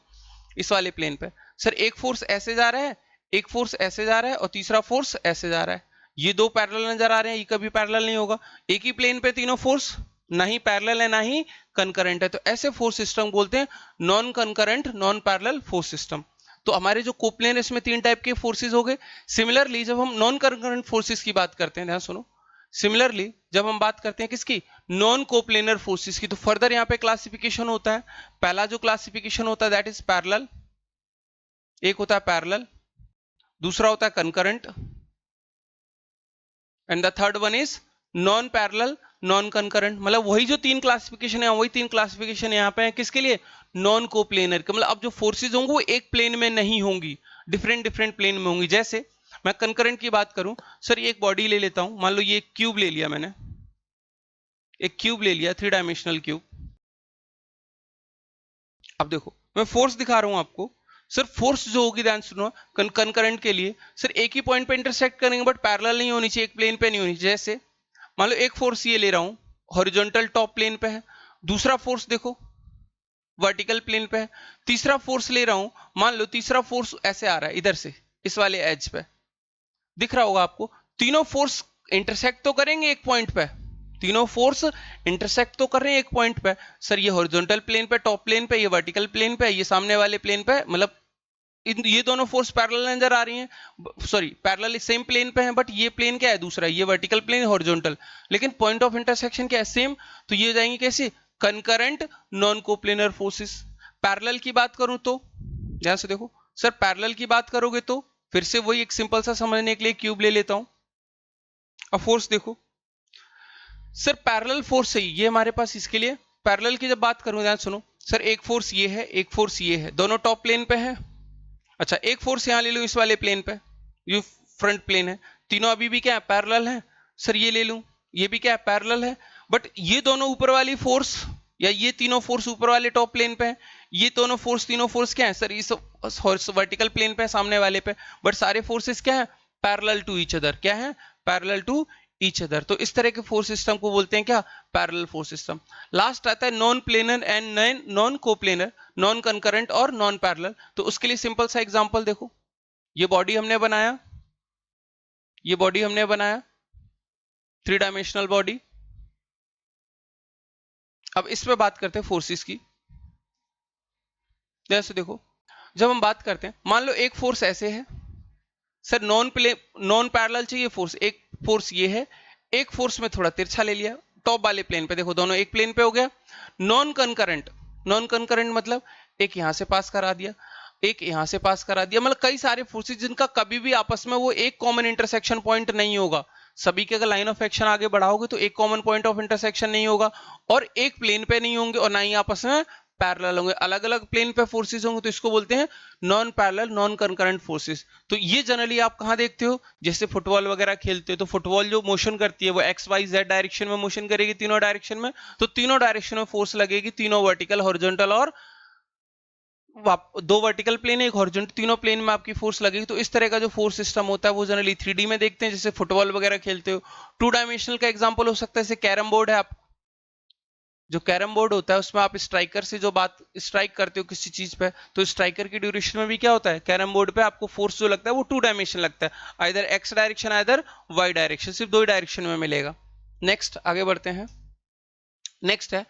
[SPEAKER 1] इस वाले प्लेन पे सर एक फोर्स ऐसे जा रहा है, एक फोर्स ऐसे जा रहा है और तीसरा फोर्स ऐसे जा रहा है, ये दो पैरेलल नजर आ रहे हैं, ये कभी पैरेलल नहीं होगा। एक ही प्लेन पे तीनों फोर्स ना ही पैरेलल है ना ही कंकरेंट है, तो ऐसे फोर्स सिस्टम बोलते हैं non concurrent non parallel force system. तो हमारे जो कोप्लेन है इसमें 3 टाइप के फोर्सेस हो गए। सिमिलरली जब हम नॉन कंकरेंट फोर्सेस की बात करते हैं, ध्यान सुनो, सिमिलरली जब हम बात करते हैं किसकी, नॉन कोप्लेनर फोर्सेस की, तो फर्दर यहाँ पे क्लासिफिकेशन होता है। पहला जो क्लासिफिकेशन होता है दैट इज पैरेलल, एक होता है पैरेलल, दूसरा होता है concurrent, and the third one is non parallel non concurrent. मतलब वही जो 3 क्लासिफिकेशन है, वही 3 क्लासिफिकेशन यहाँ पे है, किसके लिए, नॉन कोप्लेनर के। मतलब अब जो फोर्सेज होंगे वो एक प्लेन में नहीं होंगी, डिफरेंट डिफरेंट प्लेन में होंगी। जैसे मैं कंकरेंट की बात करूं सर, ये एक बॉडी ले लेता हूं, मान लो ये एक क्यूब ले लिया मैंने, एक क्यूब ले लिया, 3 डायमेंशनल क्यूब। अब देखो मैं फोर्स दिखा रहा हूं आपको, सर फोर्स जो होगी, ध्यान सुनो, कंकरेंट के लिए सर एक ही पॉइंट पे इंटरसेक्ट करेंगे बट पैरेलल नहीं होनी चाहिए, एक प्लेन पे नहीं होनी चाहिए। जैसे मान लो एक फोर्स ये ले रहा हूं, हॉरिजॉन्टल टॉप प्लेन पे है, दूसरा फोर्स देखो वर्टिकल प्लेन पे है, तीसरा फोर्स ले रहा हूं, मान लो तीसरा फोर्स ऐसे आ रहा है इधर से, इस वाले एज पे दिख रहा होगा आपको। तीनों फोर्स इंटरसेक्ट तो करेंगे एक पॉइंट पे, तीनों फोर्स इंटरसेक्ट तो कर रहे हैं एक पॉइंट पे। सर ये हॉरिजॉन्टल प्लेन पे, टॉप प्लेन पे, ये वर्टिकल प्लेन पे, ये सामने वाले प्लेन पे, मतलब ये दोनों फोर्स पैरेलल नजर आ रही हैं, सॉरी पैरेलल सेम प्लेन पे हैं, बट ये प्लेन क्या है दूसरा, ये वर्टिकल प्लेन हॉरिजॉन्टल, लेकिन पॉइंट ऑफ इंटरसेक्शन क्या है, सेम। तो ये हो जाएंगे कैसे, concurrent non coplanar forces. Parallel की बात करूं तो ध्यान से देखो सर, पैरेलल की बात करोगे तो फिर से वही एक सिंपल सा समझने के लिए क्यूब ले लेता हूं। अब फोर्स देखो सर, पैरेलल फोर्स है ये हमारे पास, इसके लिए पैरेलल की जब बात करूं, ध्यान सुनो सर, एक फोर्स ये है, एक फोर्स ये है, दोनों टॉप प्लेन पे है। अच्छा एक फोर्स यहां ले लूं इस वाले प्लेन पे, ये फ्रंट प्लेन है, तीनों अभी भी क्या है, पैरेलल है। सर ये ले लूं, ये भी क्या है, पैरेलल है, बट ये दोनों ऊपर वाली फोर्स या ये तीनों फोर्स ऊपर वाले टॉप प्लेन पे है, ये दोनों फोर्स तीनों फोर्स क्या है सर, इस वर्टिकल प्लेन पे सामने वाले पे, बट सारे फोर्सेस क्या है, पैरेलल टू ईच अदर, क्या है, पैरेलल टू ईच अदर। तो इस तरह के फोर्स सिस्टम को बोलते हैं क्या, पैरेलल फोर्स सिस्टम। लास्ट आता है non planar and non coplanar, non concurrent और नॉन पैरेलल। तो उसके लिए सिंपल सा एग्जांपल देखो, ये बॉडी हमने बनाया, ये बॉडी हमने बनाया 3 डायमेंशनल बॉडी। अब इस पे बात करते हैं फोर्सेस की। जैसे देखो जब हम बात करते हैं, मान लो एक फोर्स ऐसे है सर, नॉन पैरेलल चाहिए फोर्स, एक फोर्स ये है, एक फोर्स में थोड़ा तिरछा ले लिया टॉप वाले प्लेन पे, देखो दोनों एक प्लेन पे हो गया। नॉन कंकरेंट, नॉन कंकरेंट मतलब एक यहां से पास करा दिया, एक यहां से पास करा दिया, मतलब कई सारे फोर्सेस जिनका कभी भी आपस में वो एक कॉमन इंटरसेक्शन पॉइंट नहीं होगा। सभी के अगर लाइन ऑफ एक्शन आगे बढ़ाओगे तो एक कॉमन पॉइंट ऑफ इंटरसेक्शन नहीं होगा, और एक प्लेन पे नहीं होंगे, और ना ही आपस में पैरेलल होंगे, अलग अलग प्लेन पे फोर्सेस होंगे तो इसको बोलते हैं non parallel non concurrent forces. तो ये जनरली आप कहाँ देखते हो, जैसे फुटबॉल वगैरह खेलते हो तो फुटबॉल जो मोशन करती है वो एक्स वाई जेड डायरेक्शन में मोशन करेगी, तीनों डायरेक्शन में, तो तीनों डायरेक्शन में फोर्स लगेगी, तीनों वर्टिकल, हॉरिजॉन्टल और दो वर्टिकल प्लेन है एक हॉरिजॉन्टल, तीनों प्लेन में आपकी फोर्स लगेगी। तो इस तरह का जो फोर्स सिस्टम होता है वो जनरली 3D में देखते हैं, जैसे फुटबॉल वगैरह खेलते हो। 2 डायमेंशनल का एग्जांपल हो सकता है जैसे कैरम बोर्ड है, आप जो कैरम बोर्ड होता है उसमें आप स्ट्राइकर से जो बात स्ट्राइक करते हो किसी चीज पे, तो स्ट्राइकर की ड्यूरेशन में भी क्या होता है, कैरम बोर्ड पे आपको फोर्स जो लगता है वो 2 डायमेंशन लगता है, either X direction either Y direction, सिर्फ 2 डायरेक्शन में मिलेगा। नेक्स्ट आगे बढ़ते हैं। नेक्स्ट है,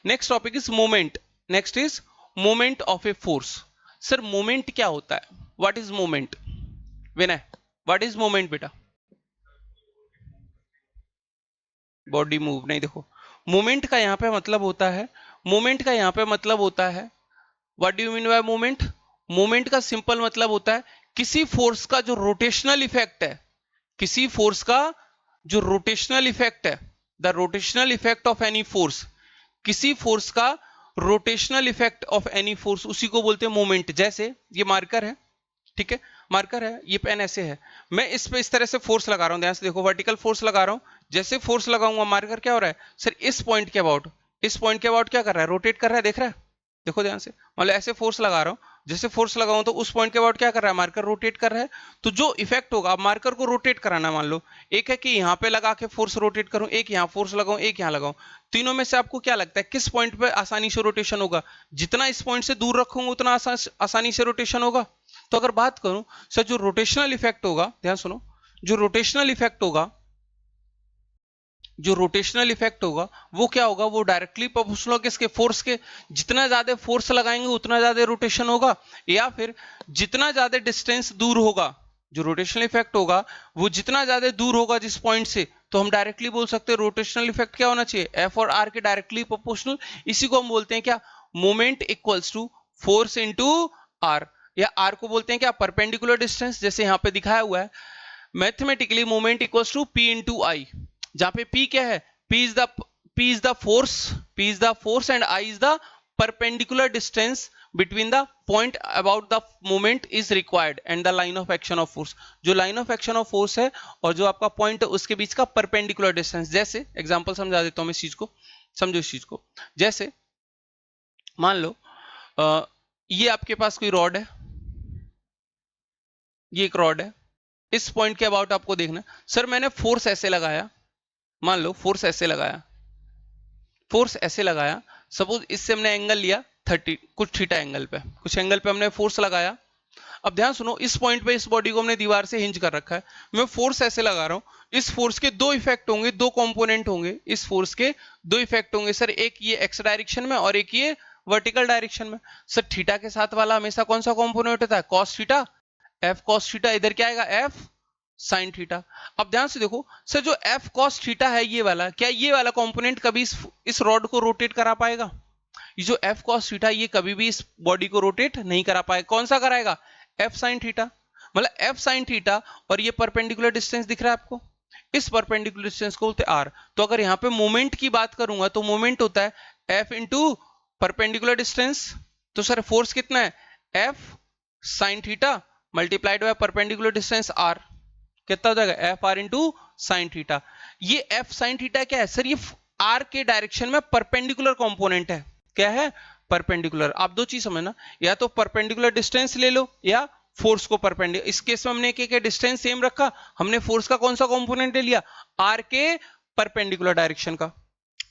[SPEAKER 1] next topic is moment. Next is moment of a force. Sir moment क्या होता है, what is moment? Vinay, what is moment बेटा? बॉडी मूव नहीं, देखो मोमेंट का यहां पे मतलब होता है, मोमेंट का यहां पे मतलब होता है, what do you mean by moment? Moment का सिंपल मतलब होता है किसी फोर्स का जो रोटेशनल इफेक्ट है, किसी फोर्स का जो रोटेशनल इफेक्ट है, the rotational effect of any force, किसी फोर्स का rotational effect of any force, उसी को बोलते हैं मोमेंट। जैसे ये मार्कर है, ठीक है, मार्कर है, ये पेन ऐसे है, मैं इस पे इस तरह से फोर्स लगा रहा हूं, ध्यान से देखो, वर्टिकल फोर्स लगा रहा हूं, जैसे फोर्स लगाऊंगा मार्कर क्या हो रहा है सर, इस पॉइंट के अबाउट, इस पॉइंट के अबाउट क्या कर रहा है, रोटेट कर रहा है, देख रहा है, देखो ध्यान से, मतलब ऐसे फोर्स लगा रहा हूं, जैसे फोर्स लगाऊं तो उस पॉइंट के अबाउट क्या कर रहा है, मार्कर रोटेट कर रहा है। तो जो इफेक्ट होगा, अब मार्कर को रोटेट कराना, मान लो एक है कि यहां पे लगा के फोर्स रोटेट करूं, एक यहां फोर्स लगाऊं, एक यहां लगाऊं, तीनों में से आपको क्या लगता है किस पॉइंट पे आसानी से रोटेशन होगा? जितना इस पॉइंट से दूर रखूंगा उतना आसानी से रोटेशन होगा। तो अगर बात करूं सर, जो रोटेशनल इफेक्ट होगा, ध्यान सुनो, जो रोटेशनल इफेक्ट होगा, जो रोटेशनल इफेक्ट होगा वो क्या होगा, वो डायरेक्टली प्रोपोर्शनल किसके, फोर्स के, जितना ज्यादा फोर्स लगाएंगे उतना ज्यादा रोटेशन होगा, या फिर जितना ज्यादा डिस्टेंस दूर होगा, जो रोटेशनल इफेक्ट होगा वो जितना ज्यादा दूर होगा जिस पॉइंट से, तो हम डायरेक्टली बोल सकते हैं रोटेशनल इफेक्ट क्या होना चाहिए, एफ और आर के डायरेक्टली प्रोपोर्शनल। इसी को हम बोलते हैं क्या, moment equals to force into R, या आर को बोलते हैं क्या, परपेंडिकुलर डिस्टेंस, जैसे यहां पे दिखाया हुआ है mathematically moment equals to P into I, जहां पे P क्या है, P is the force, P is the force and I is the perpendicular distance between the point about the moment is required and the line of action of force, जो line of action of force है और जो आपका point है उसके बीच का perpendicular distance. जैसे example समझा देता हूं मैं इस चीज को, समझो इस चीज को, जैसे मान लो ये आपके पास कोई रॉड है, ये एक रॉड है, इस पॉइंट के अबाउट आपको देखना, सर मैंने फोर्स ऐसे लगाया, मान लो फोर्स ऐसे लगाया, फोर्स ऐसे लगाया, सपोज इससे हमने एंगल लिया 30, कुछ थीटा एंगल पे, कुछ एंगल पे हमने फोर्स लगाया। अब ध्यान सुनो, इस पॉइंट पे इस बॉडी को हमने दीवार से हिंज कर रखा है, मैं फोर्स ऐसे लगा रहा हूं, इस फोर्स के दो इफेक्ट होंगे, दो कंपोनेंट होंगे, इस फोर्स के दो इफेक्ट होंगे सर, एक ये एक्स डायरेक्शन में और एक ये वर्टिकल डायरेक्शन में। सर थीटा के साथ वाला हमेशा कौन सा कंपोनेंट होता है, cos theta, F cos theta, इधर क्या आएगा एफ साइन थीटा। अब ध्यान से देखो सर, जो एफ कॉस थीटा है ये वाला, क्या ये वाला कंपोनेंट कभी इस रॉड को रोटेट करा पाएगा? ये जो एफ कॉस थीटा ये कभी भी इस बॉडी को रोटेट नहीं करा पाएगा, कौन सा कराएगा, एफ साइन थीटा। मतलब एफ साइन थीटा और ये परपेंडिकुलर डिस्टेंस दिख रहा है आपको, इस परपेंडिकुलर डिस्टेंस को बोलते हैं आर। तो अगर यहाँ पे मोमेंट की बात करूंगा तो मोमेंट होता है एफ इंटू परपेंडिकुलर डिस्टेंस, तो सर फोर्स कितना है, F sine theta multiplied by perpendicular distance R, कितना हो जाएगा, F R into sine theta. ये एफ साइन थीटा क्या है सर, ये आर के डायरेक्शन में परपेंडिकुलर कंपोनेंट है, क्या है, परपेंडिकुलर। आप दो चीज समझना, या तो परपेंडिकुलर डिस्टेंस ले लो या फोर्स को परपेंडिकुलर, इस केस में हमने क्या डिस्टेंस सेम रखा, हमने फोर्स का कौन सा कंपोनेंट ले लिया, आर के परपेंडिकुलर डायरेक्शन का।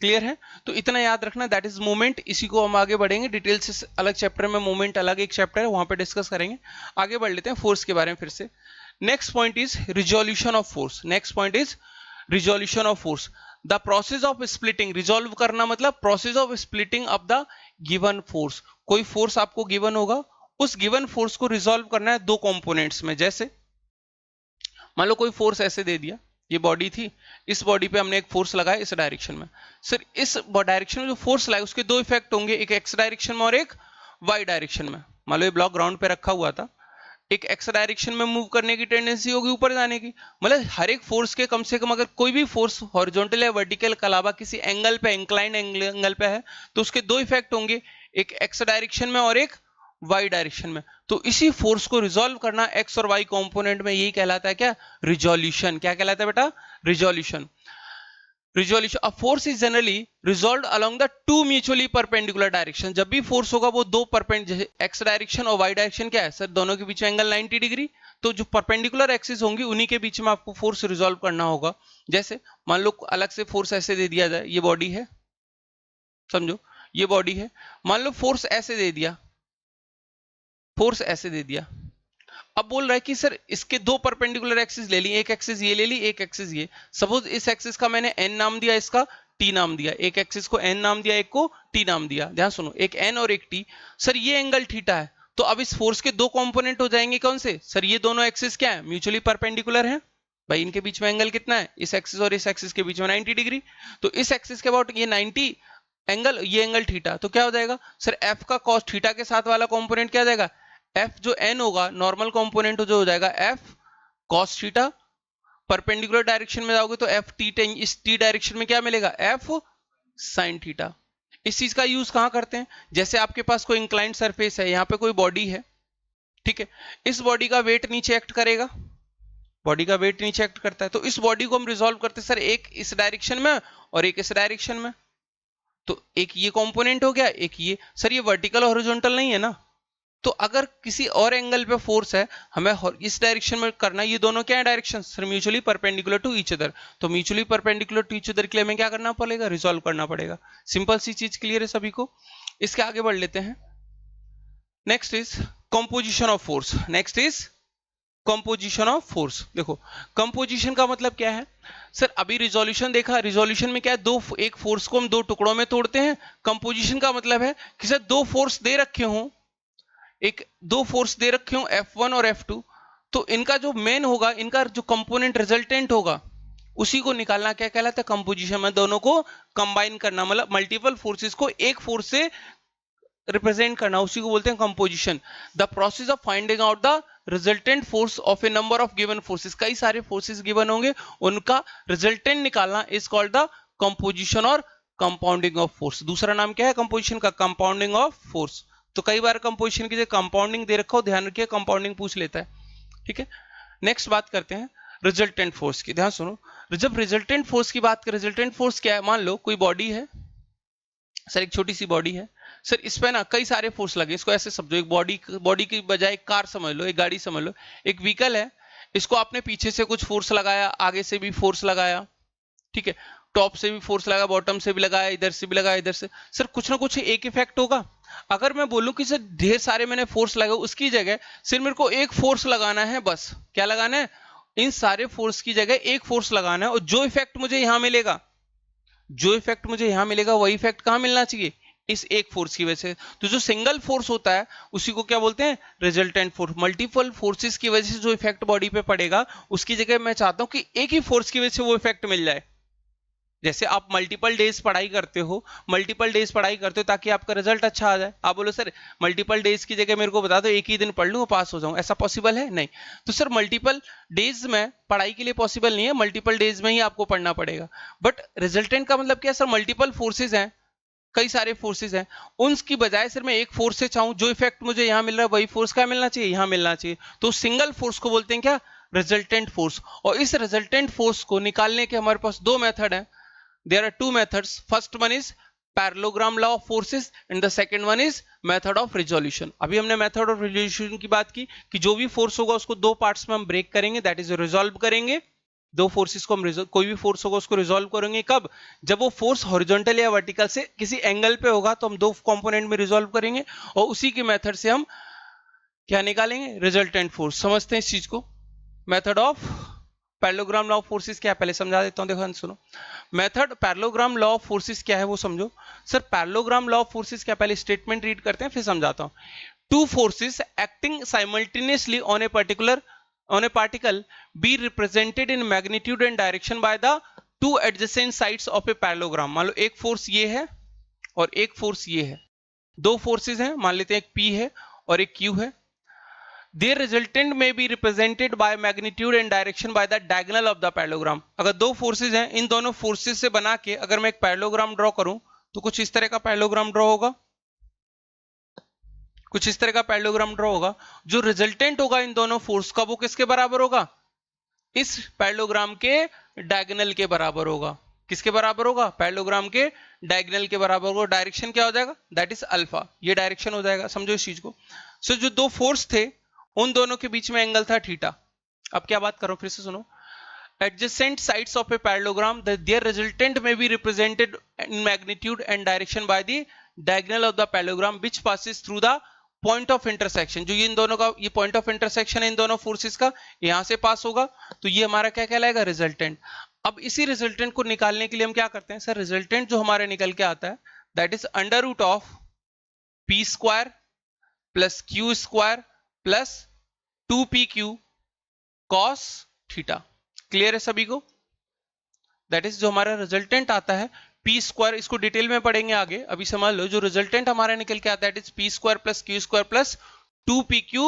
[SPEAKER 1] क्लियर है? तो इतना याद रखना, दैट इज मोमेंट। इसी को हम आगे बढ़ेंगे डिटेल से, अलग चैप्टर में मोमेंट अलग एक चैप्टर है वहां पे डिस्कस करेंगे। आगे बढ़ लेते हैं फोर्स के बारे में फिर से। Next point is resolution of force. Next point is resolution of force, the process of splitting, resolve करना मतलब process of splitting of the given force. कोई फोर्स आपको गिवन होगा, उस गिवन फोर्स को रिजोल्व करना है दो कंपोनेंट्स में। जैसे मान लो कोई फोर्स ऐसे दे दिया, ये बॉडी थी, इस बॉडी पे हमने एक फोर्स लगाया इस डायरेक्शन में, सर इस डायरेक्शन में जो फोर्स लगाए उसके दो इफेक्ट होंगे, एक एक्स डायरेक्शन में और एक वाई डायरेक्शन में। मान लो ये ब्लॉक ग्राउंड पे रखा हुआ था, एक एक्स डायरेक्शन में मूव करने की टेंडेंसी होगी ऊपर जाने की। मतलब हर एक फोर्स के कम से कम अगर कोई भी फोर्स हॉरिजॉन्टल या वर्टिकल के अलावा किसी एंगल पे, इंक्लाइंड एंगल पे है, तो उसके दो इफेक्ट होंगे, एक एक्स डायरेक्शन में और एक वाई डायरेक्शन में। तो इसी फोर्स को रिजॉल्व करना एक्स और वाई कंपोनेंट में, यही कहलाता है क्या, रिजोल्यूशन। क्या कहलाता है बेटा, resolution. Resolution, a force is generally resolved along the two mutually perpendicular direction. जब भी फोर्स होगा वो दो जैसे एक्स डायरेक्शन और वाई डायरेक्शन क्या है सर, दोनों के बीच में एंगल 90 डिग्री, तो जो परपेंडिकुलर एक्सिस होंगी उन्हीं के बीच में आपको फोर्स रिजॉल्व करना होगा। जैसे मान लो अलग से फोर्स ऐसे दे दिया जाए, ये बॉडी है, समझो ये बॉडी है, मान लो फोर्स ऐसे दे दिया, फोर्स ऐसे दे दिया। अब बोल रहा है कि सर इसके दो परपेंडिकुलर एक्सिस ले ली, एक एक्सिस ये ले ली, एक एक्सिस ये। सपोज इस एक्सिस का मैंने एन नाम दिया, इसका टी नाम दिया, एक एक्सिस को एन नाम दिया, एक को टी नाम दिया। ध्यान सुनो, एक एन और एक टी। सर ये एंगल थीटा है, तो अब इस फोर्स के दो कंपोनेंट हो जाएंगे कौन से सर, ये दोनों एक्सिस क्या है, म्यूचुअली परपेंडिकुलर है भाई, इनके बीच में एंगल कितना है, इस एक्सिस और इस एक्सिस के बीच में 90 डिग्री। तो इस एक्सिस के अबाउट ये 90 एंगल, ये एंगल थीटा, तो क्या हो जाएगा सर, एफ का कॉस थीटा के साथ वाला कंपोनेंट क्या आ जाएगा, एफ जो एन होगा नॉर्मल कंपोनेंट जो हो जाएगा F cos theta. Perpendicular direction में जाओगे तो एफ टी, इस टी डायरेक्शन में क्या मिलेगा, एफ साइन थीटा। इस चीज का यूज कहां करते हैं, जैसे आपके पास कोई इंक्लाइंड सरफेस है, यहां पे कोई बॉडी है, ठीक है, इस बॉडी का वेट नीचे एक्ट करेगा, बॉडी का वेट नीचे एक्ट करता है, तो इस बॉडी को हम रिजॉल्व करते हैं सर, एक इस डायरेक्शन में और एक इस डायरेक्शन में। तो एक ये कंपोनेंट हो गया, एक ये। सर ये वर्टिकल हॉरिजॉन्टल नहीं है ना, तो अगर किसी और एंगल पे फोर्स है, हमें इस डायरेक्शन में करना, ये दोनों क्या है direction sir, mutually perpendicular to each other. तो mutually perpendicular to each other के लिए हमें क्या करना पड़ेगा, रिजॉल्व करना पड़ेगा। सिंपल सी चीज, क्लियर है सभी को। इसके आगे बढ़ लेते हैं। Next is composition of force, next is composition of force. देखो कंपोजिशन का मतलब क्या है सर, अभी रिजोल्यूशन देखा, रिजोल्यूशन में क्या है, दो एक फोर्स को हम दो टुकड़ों में तोड़ते हैं। कंपोजिशन का मतलब है कि सर दो फोर्स दे रखे हों, एक दो फोर्स दे रखे हो F1 और F2, तो इनका जो मेन होगा, इनका जो कंपोनेंट रिजल्टेंट होगा, उसी को निकालना क्या कहलाता है, कंपोजिशन में दोनों को कंबाइन करना, मतलब मल्टीपल फोर्सेस को एक फोर्स से रिप्रेजेंट करना, उसी को बोलते हैं composition. The process of finding out the resultant force of A number of given forces, कई सारे फोर्सेस गिवन होंगे, उनका रिजल्टेंट निकालना इज कॉल्ड द कंपोजिशन और कंपाउंडिंग ऑफ फोर्स। दूसरा नाम क्या है कंपोजिशन का, कंपाउंडिंग ऑफ फोर्स। तो कई बार कंपोजिशन की जगह कंपाउंडिंग दे रखा हो, ध्यान रखिए कंपाउंडिंग पूछ लेता है, ठीक है। नेक्स्ट बात करते हैं रिजल्टेंट फोर्स की, ध्यान सुनो। जब रिजल्टेंट फोर्स की बात करें, रिजल्टेंट फोर्स क्या है, मान लो कोई बॉडी है सर, एक छोटी सी बॉडी है सर, इस पे ना कई सारे फोर्स लगे, इसको ऐसे समझो, एक बॉडी की बजाय एक कार समझ लो, एक गाड़ी समझ लो, एक व्हीकल है, इसको आपने पीछे से कुछ फोर्स लगाया, आगे से भी फोर्स लगाया, ठीक है, टॉप से भी फोर्स लगा, बॉटम से भी लगाया, इधर से भी लगाया, इधर से, सर कुछ ना कुछ एक इफेक्ट होगा। अगर मैं बोलूं कि सर ढेर सारे मैंने फोर्स लगाए, उसकी जगह सिर्फ मेरे को एक फोर्स लगाना है, बस क्या लगाना है, इन सारे फोर्स की जगह एक फोर्स लगाना है, और जो इफेक्ट मुझे यहां मिलेगा, जो इफेक्ट मुझे यहां मिलेगा, वही इफेक्ट कहां मिलना चाहिए, इस एक फोर्स की वजह से। तो जो सिंगल फोर्स होता है उसी को क्या बोलते हैं, रिजल्टेंट फोर्स। मल्टीपल फोर्सेस की वजह से जो इफेक्ट बॉडी पे पड़ेगा, उसकी जगह मैं चाहता हूं कि एक ही फोर्स की वजह से वो इफेक्ट मिल जाए। जैसे आप मल्टीपल डेज पढ़ाई करते हो, मल्टीपल डेज पढ़ाई करते हो ताकि आपका रिजल्ट अच्छा आ जाए। आप बोलो सर मल्टीपल डेज की जगह मेरे को बता दो, एक ही दिन पढ़ लूं पास हो जाऊं, ऐसा पॉसिबल है नहीं। तो सर मल्टीपल डेज में पढ़ाई के लिए पॉसिबल नहीं है, मल्टीपल डेज में ही आपको पढ़ना पड़ेगा। बट रिजल्टेंट का मतलब क्या है सर, मल्टीपल फोर्सेज हैं, कई सारे फोर्सेज हैं, उनकी बजाय सर मैं एक फोर्स से चाहूं, जो इफेक्ट मुझे यहां मिल रहा है वही फोर्स क्या मिलना चाहिए, यहां मिलना चाहिए। तो सिंगल फोर्स को बोलते हैं क्या, रिजल्टेंट फोर्स। और इस रिजल्टेंट फोर्स को निकालने के हमारे पास दो मेथड है। There are two methods. First one is parallelogram law of forces and the second one is method of resolution. अभी हमने method of resolution की बात की कि जो भी फोर्स होगा उसको दो पार्ट्स में हम ब्रेक करेंगे, दैट इज रिजॉल्व करेंगे। दो फोर्सेस को हम कोई भी फोर्स होगा उसको रिजॉल्व करेंगे, कब, जब वो फोर्स हॉरिजॉन्टल या वर्टिकल से किसी एंगल पे होगा, तो हम दो कंपोनेंट में रिजॉल्व करेंगे, और उसी की मेथड से हम क्या निकालेंगे, रिजल्टेंट फोर्स। समझते हैं इस चीज को। Method of parallelogram law of forces क्या है, पहले समझा देता हूं, देखो सुनो। Method parallelogram law of forces क्या है वो समझो। Sir parallelogram law of forces क्या, पहले स्टेटमेंट रीड करते हैं फिर समझाता हूं। Two forces acting simultaneously on A particle be represented in magnitude and direction by the two adjacent sides of a parallelogram. मान लो एक फोर्स ये है और एक फोर्स ये है, दो फोर्सेस हैं, मान लेते हैं एक P है और एक Q है। their resultant may be represented by magnitude and direction by the diagonal of the parallelogram। अगर दो फोर्सेज हैं, इन दोनों फोर्सेज से बना के अगर मैं एक पैरेललोग्राम ड्रॉ करूं तो कुछ इस तरह का पैरेललोग्राम ड्रॉ होगा, कुछ इस तरह का पैरेललोग्राम ड्रॉ होगा। जो रिजल्टेंट होगा इन दोनों फोर्स का वो किसके बराबर होगा, इस पैरेललोग्राम के डायगोनल के बराबर होगा। किसके बराबर होगा, पैरेललोग्राम के डायगोनल के बराबर होगा। डायरेक्शन क्या हो जाएगा, दैट इज अल्फा, ये डायरेक्शन हो जाएगा, समझो इस चीज को। सो जो दो फोर्स थे उन दोनों के बीच में एंगल था थीटा। अब क्या बात करो, फिर से सुनो। adjacent sides of a parallelogram that their resultant may be represented in magnitude and direction by the diagonal of the parallelogram which passes through the point of intersection. जो ये इन दोनों का ये पॉइंट ऑफ इंटरसेक्शन है इन दोनों forces का, यहां से पास होगा, तो ये हमारा क्या कहलाएगा, रिजल्टेंट। अब इसी रिजल्टेंट को निकालने के लिए हम क्या करते हैं सर, रिजल्टेंट जो हमारे निकल के आता है that is under root of P square plus Q square plus 2pq cos theta. Clear है सभी को, दैट इज जो हमारा रिजल्टेंट आता है पी स्क्वायर, इसको डिटेल में पढ़ेंगे आगे, अभी समझ लो। जो रिजल्टेंट हमारा निकल के आता है that is P square plus Q square plus 2pq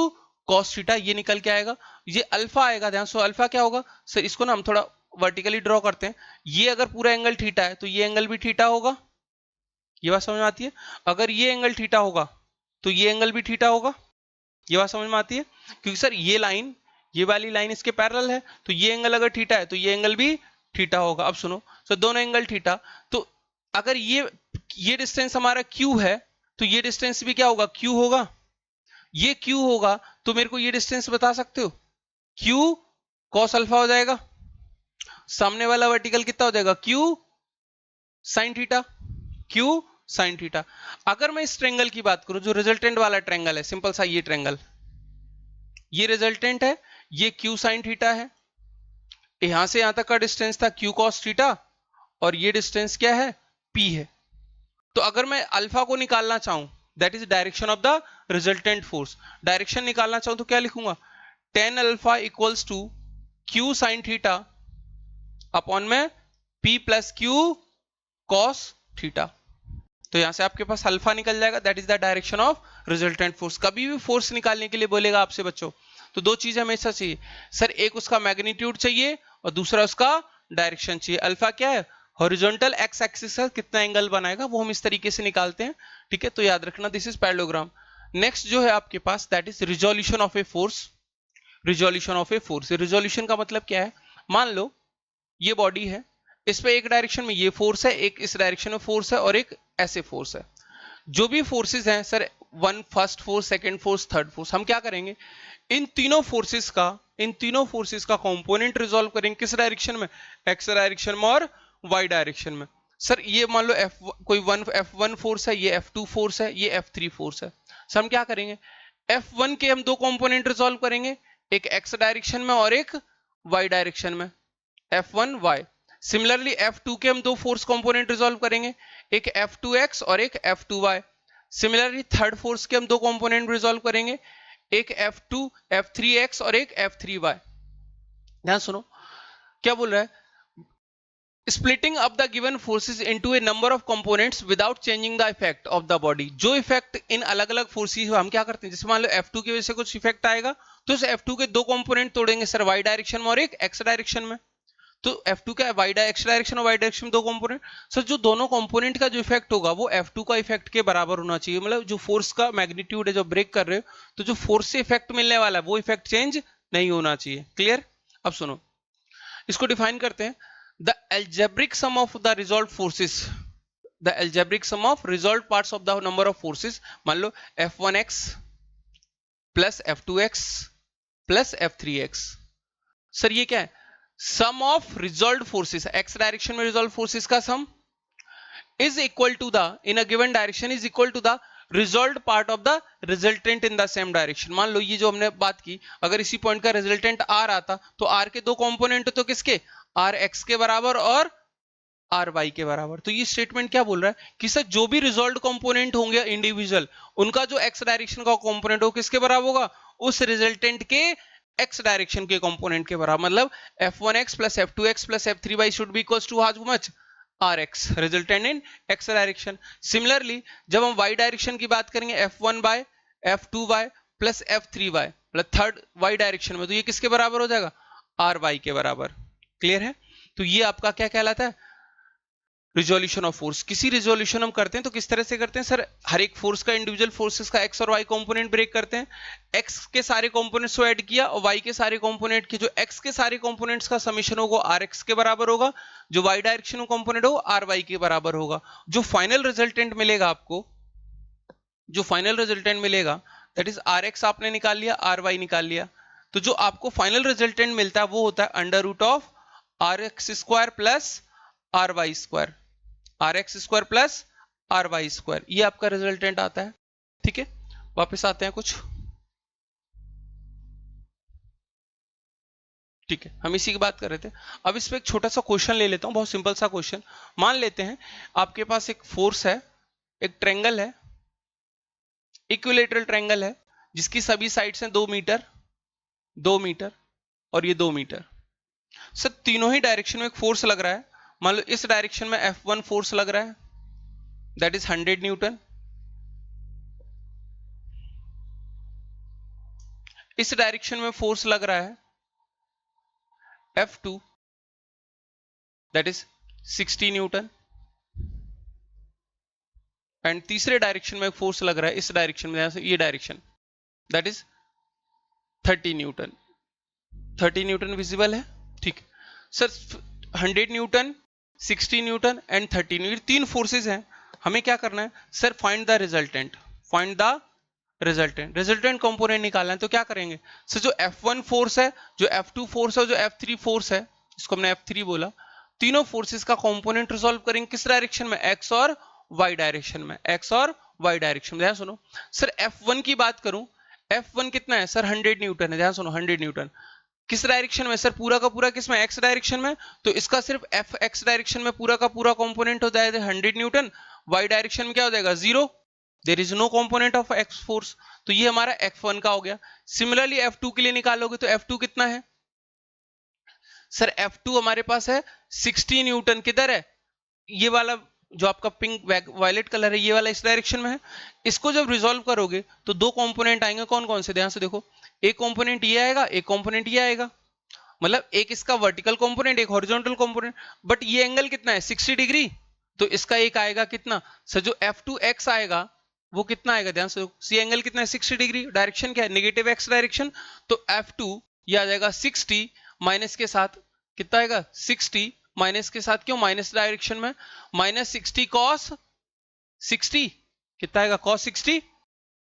[SPEAKER 1] cos theta, ये निकल के आएगा। ये अल्फा आएगा, ध्यान से। अल्फा क्या होगा सर, इसको ना हम थोड़ा वर्टिकली ड्रॉ करते हैं। ये अगर पूरा एंगल थीटा है तो ये एंगल भी थीटा होगा, ये बात समझ में आती है। अगर ये एंगल थीटा होगा तो ये एंगल भी थीटा होगा, ये बात समझ में आती है। क्योंकि सर ये लाइन, ये वाली लाइन इसके पैरेलल है, तो ये एंगल अगर थीटा है तो ये एंगल भी थीटा होगा। अब सुनो, तो दोनों एंगल थीटा, तो अगर ये डिस्टेंस हमारा q है तो ये डिस्टेंस भी क्या होगा, q होगा। ये q होगा तो मेरे को ये डिस्टेंस बता सकते हो, q cos अल्फा हो जाएगा, सामने वाला वर्टिकल कितना हो जाएगा, q sin theta, q sin theta. अगर मैं इस ट्रायंगल की बात करूं जो रिजल्टेंट वाला ट्रायंगल है, सिंपल सा ये ट्रायंगल, ये रिजल्टेंट है, ये q sin थीटा है, यहां से यहां तक का डिस्टेंस था q cos थीटा, और ये डिस्टेंस क्या है, p है। तो अगर मैं अल्फा को निकालना चाहूं that is direction of the resultant force, direction निकालना चाहूं तो क्या लिखूंगा, tan alpha equals to q sin theta upon में p plus q cos theta. तो यहां से आपके पास अल्फा निकल जाएगा, that is the direction of resultant force. कभी भी फोर्स निकालने के लिए बोलेगा आपसे बच्चों तो दो चीजें हमेशा चाहिए सर, एक उसका मैग्नीट्यूड चाहिए और दूसरा उसका डायरेक्शन चाहिए। अल्फा क्या है, हॉरिजॉन्टल एक्स एक्सिस का कितना एंगल बनाएगा वो हम इस तरीके से निकालते हैं, ठीक है। तो याद रखना दिस इज पैरेललोग्राम। नेक्स्ट जो है आपके पास that is resolution of a force. Resolution of a force, resolution का मतलब क्या है, मान लो ये बॉडी है, इस पे एक डायरेक्शन में ये फोर्स है, एक इस डायरेक्शन में फोर्स है और एक ऐसे फोर्स है। जो भी फोर्सेस हैं sir, one first force, second force, third force, हम क्या करेंगे इन तीनों फोर्सेस का कंपोनेंट रिजॉल्व करेंगे किस डायरेक्शन में, एक्स डायरेक्शन में और वाई डायरेक्शन में। सर ये मान लो कोई F1 फोर्स है, ये F2 फोर्स है, ये F3 फोर्स है। सर हम क्या करेंगे, F1 के हम दो कंपोनेंट रिजॉल्व करेंगे, एक एक्स डायरेक्शन में और एक वाई डायरेक्शन में, F1 y। सिमिलरली F2 के हम दो फोर्स कंपोनेंट रिजॉल्व करेंगे, एक F2x और एक F2y। सिमिलरली थर्ड फोर्स के हम दो कंपोनेंट रिजॉल्व करेंगे, एक F2 F3x और एक F3y। ध्यान सुनो क्या बोल रहा है, splitting up the given forces into A number of components without changing the effect of the body. जो इफेक्ट इन अलग अलग फोर्सेस हम क्या करते हैं, जैसे मान लो F2 की वजह से कुछ इफेक्ट आएगा तो उस F2 के दो कंपोनेंट तोड़ेंगे सर, वाई डायरेक्शन में और एक एक्स डायरेक्शन में। तो F2 का एक्स डायरेक्शन और वाई डायरेक्शन में दो कंपोनेंट, सर जो दोनों कंपोनेंट का जो इफेक्ट होगा वो F2 का इफेक्ट के बराबर होना चाहिए। मतलब जो फोर्स का मैग्नीट्यूड है जो ब्रेक कर रहे हो तो जो फोर्स से इफेक्ट मिलने वाला है वो इफेक्ट चेंज नहीं होना चाहिए। क्लियर, अब सुनो इसको डिफाइन करते हैं, the algebraic sum of the resolve forces, the algebraic sum of resolve parts of the number of forces. मान लो F1x plus F2x plus F3x, sir ये क्या है, sum of resolve forces, X direction में resolve forces का sum is equal to the in a given direction is equal to the result part of the resultant in the same direction. मान लो ये जो हमने बात की, अगर इसी पॉइंट का रिजल्टेंट R आता तो R के दो कंपोनेंट तो किसके, RX के बराबर और RY के बराबर। तो ये स्टेटमेंट क्या बोल रहा है कि सर जो भी रिजल्ट कंपोनेंट होंगे इंडिविजुअल, उनका जो एक्स डायरेक्शन का कंपोनेंट हो किसके बराबर होगा, उस रिजल्टेंट के एक्स डायरेक्शन के कंपोनेंट के बराबर। मतलब F1x plus F2x plus F3y should be equals to how much, Rx, resultant in x direction. Similarly जब हम y डायरेक्शन की बात करेंगे F1y F2y plus F3y, मतलब थर्ड वाई डायरेक्शन में, तो ये किसके बराबर हो जाएगा, आर वाई के बराबर। क्लियर है? तो ये आपका क्या कहलाता है, रिजोल्यूशन ऑफ फोर्स। किसी रिजोल्यूशन हम करते हैं तो किस तरह से करते हैं सर, हर एक फोर्स का इंडिविजुअल फोर्सेस का एक्स और वाई कंपोनेंट ब्रेक करते हैं, एक्स के सारे कंपोनेंट्स को ऐड किया और वाई के सारे कंपोनेंट के जो एक्स के सारे कंपोनेंट्स का समीशन होगा आर एक्स के बराबर होगा, जो वाई डायरेक्शन में कंपोनेंट होगा आर वाई के बराबर होगा। जो फाइनल रिजल्टेंट मिलेगा आपको, जो फाइनल रिजल्टेंट मिलेगा दैट इज आर एक्स आपने निकाल लिया, आर वाई निकाल लिया, तो जो आपको फाइनल रिजल्टेंट मिलता है वो होता है under root of R X square plus R Y square, R X square plus R Y square, ये आपका रिजल्टेंट आता है। ठीक है, वापस आते हैं कुछ। ठीक है, हम इसी की बात कर रहे थे। अब इस पे एक छोटा सा क्वेश्चन ले लेता हूं, बहुत सिंपल सा क्वेश्चन। मान लेते हैं आपके पास एक फोर्स है, एक ट्रेंगल है, इक्विलेटरल ट्रायंगल है, जिसकी सभी साइड्स हैं 2 मीटर, 2 मीटर और ये 2 मीटर। सर तीनों ही डायरेक्शन में एक फोर्स लग रहा है। मान लो इस डायरेक्शन में F1 फोर्स लग रहा है, दैट इज 100 न्यूटन। इस डायरेक्शन में फोर्स लग रहा है F2, that is 60 Newton. And तीसरे डायरेक्शन में फोर्स लग रहा है इस डायरेक्शन में, ये direction, that is 30 Newton. 30 Newton visible है? ठीक sir, 100 Newton, 60 Newton and 30 Newton, तीन फोर्सेस हैं। हमें क्या करना है sir, find the resultant, find the resultant, resultant component निकालना है। तो क्या करेंगे सर, जो F1 फोर्स है, जो F2 फोर्स है और जो F3 फोर्स है, इसको हमने F3 बोला, तीनों फोर्सेस का कंपोनेंट रिजॉल्व करेंगे किस डायरेक्शन में, एक्स और वाई डायरेक्शन में, एक्स और वाई डायरेक्शन में। ध्यान सुनो सर, F1 की बात करूं, F1 कितना है सर, 100 न्यूटन है। ध्यान सुनो, 100 न्यूटन किस डायरेक्शन में सर, पूरा का पूरा किस में, एक्स डायरेक्शन में, तो इसका सिर्फ एफ एक्स डायरेक्शन में पूरा का पूरा कंपोनेंट हो जाएगा 100 न्यूटन, वाई डायरेक्शन में क्या हो जाएगा, 0, there is no component of X force. तो ये हमारा F1 का हो गया। सिमिलरली F2 के लिए निकालोगे तो F2 कितना है सर, F2 हमारे पास है 60 न्यूटन। किधर है, ये वाला जो आपका पिंक वायलेट कलर है, ये वाला इस डायरेक्शन में है। इसको जब रिजॉल्व करोगे तो दो कंपोनेंट आएंगे, कौन कौन से, ध्यान से देखो, एक कंपोनेंट ये आएगा, एक कंपोनेंट ये आएगा, मतलब एक इसका वर्टिकल कंपोनेंट, एक हॉरिजॉन्टल कंपोनेंट। बट ये एंगल कितना है, 60 डिग्री, तो इसका एक आएगा कितना सर, जो F2x आएगा वो कितना आएगा, ध्यान से, सी एंगल कितना है, 60 डिग्री, डायरेक्शन क्या है, नेगेटिव एक्स डायरेक्शन, तो F2 ये आ जाएगा 60 माइनस के साथ, कितना आएगा 60 माइनस के साथ, क्यों माइनस डायरेक्शन में, -60 कॉस 60, कितना आएगा कॉस 60,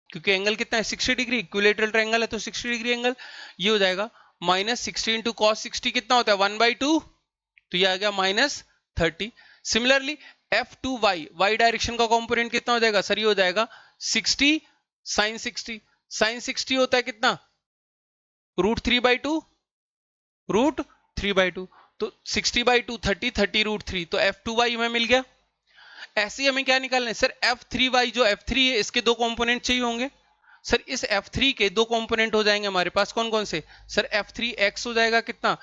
[SPEAKER 1] क्योंकि एंगल कितना है 60 डिग्री, इक्विलेटरल ट्रायंगल है तो 60 डिग्री एंगल, ये हो जाएगा -60 इंटू कॉस 60 कितना होता है 1/2, तो ये आ गया -30। सिमिलरली F2y, वाई डायरेक्शन का कंपोनेंट कितना हो जाएगा सर, ये हो जाएगा 60 sin 60, sin 60 होता है कितना, √3/2, √3/2, तो 60/2 30, 30 √3, तो F2y हमें मिल गया। ऐसे ही हमें क्या निकालना है सर, F3y, जो F3 है इसके दो कंपोनेंट चाहिए होंगे सर, इस F3 के दो कंपोनेंट हो जाएंगे हमारे पास, कौन कौन से सर, F3x हो जाएगा कितना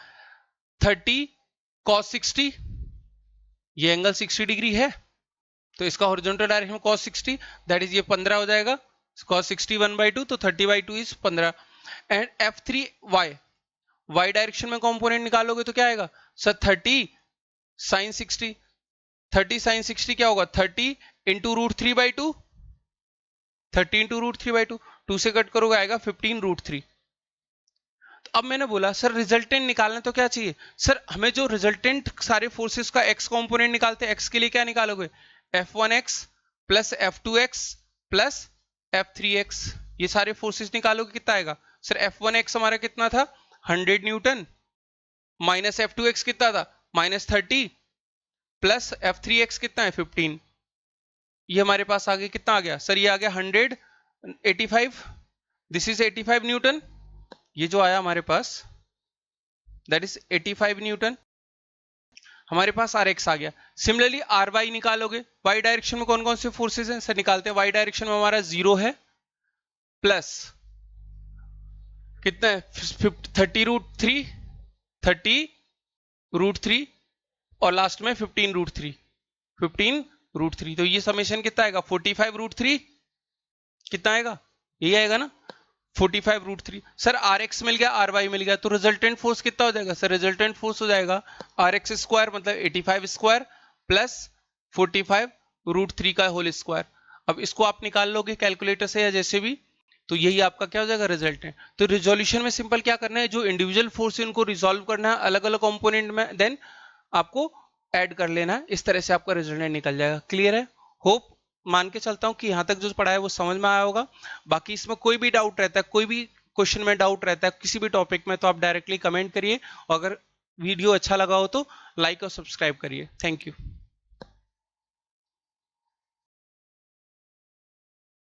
[SPEAKER 1] 30 cos 60, ये एंगल 60 डिग्री है तो इसका हॉरिजॉन्टल डायरेक्शन में cos 60, दैट इज ये 15 हो जाएगा, cos 60 1/2, तो 30/2 is 15। And F3y, Y direction में कंपोनेंट निकालोगे तो क्या आएगा सर, 30 sin 60, 30 sin 60 क्या होगा 30 इंटू √3/2, 30 इंटू √3/2, 2 से कट करोगे आएगा 15 √3। अब मैंने बोला सर रिजल्टेंट निकालना तो क्या चाहिए सर, हमें जो रिजल्टेंट सारे फोर्सेस का एक्स कंपोनेंट निकालते हैं, एक्स के लिए क्या निकालोगे, F1x plus F2x plus F3x, ये सारे फोर्सेस निकालोगे कितना आएगा सर, F1x हमारा कितना था 100 न्यूटन, माइनस F2x कितना था -30, प्लस F3x कितना है 15, ये हमारे पास आगे कितना आ गया सर, ये आ गया 185, दिस इज 85 न्यूटन, ये जो आया हमारे पास दैट इज 85 न्यूटन, हमारे पास Rx आ गया। सिमिलरली Ry निकालोगे, y डायरेक्शन में कौन कौन से फोर्सेस हैं सर, निकालते हैं, y डायरेक्शन में हमारा 0 है, प्लस कितना है 30 √3 और लास्ट में 15 √3, तो ये समेशन कितना आएगा 45 √3, कितना आएगा, यही आएगा ना 45√3 सर आर एक्स मिल गया, आर वाई मिल गया, तो रिजल्टेंट फोर्स कितना हो जाएगा सर? रिजल्टेंट फोर्स हो जाएगा आर एक्स स्क्वायर मतलब 85 स्क्वायर प्लस 45√3 का होल स्क्वायर। अब इसको आप निकाल लोगे कैलकुलेटर से या जैसे भी, तो यही आपका क्या हो जाएगा रिजल्टेंट। तो रिजोल्यूशन में सिंपल क्या करना है, जो इंडिविजुअल फोर्स है उनको रिजोल्व करना है अलग अलग कंपोनेंट में, देन आपको ऐड कर लेना है, इस तरह से आपका रिजल्टेंट निकल जाएगा। क्लियर है? होप मान के चलता हूं कि यहां तक जो पढ़ा है वो समझ में आया होगा। बाकी इसमें कोई भी डाउट रहता है, कोई भी क्वेश्चन में डाउट रहता है किसी भी टॉपिक में, तो आप डायरेक्टली कमेंट करिए, और अगर वीडियो अच्छा लगा हो तो लाइक और सब्सक्राइब करिए। Thank you.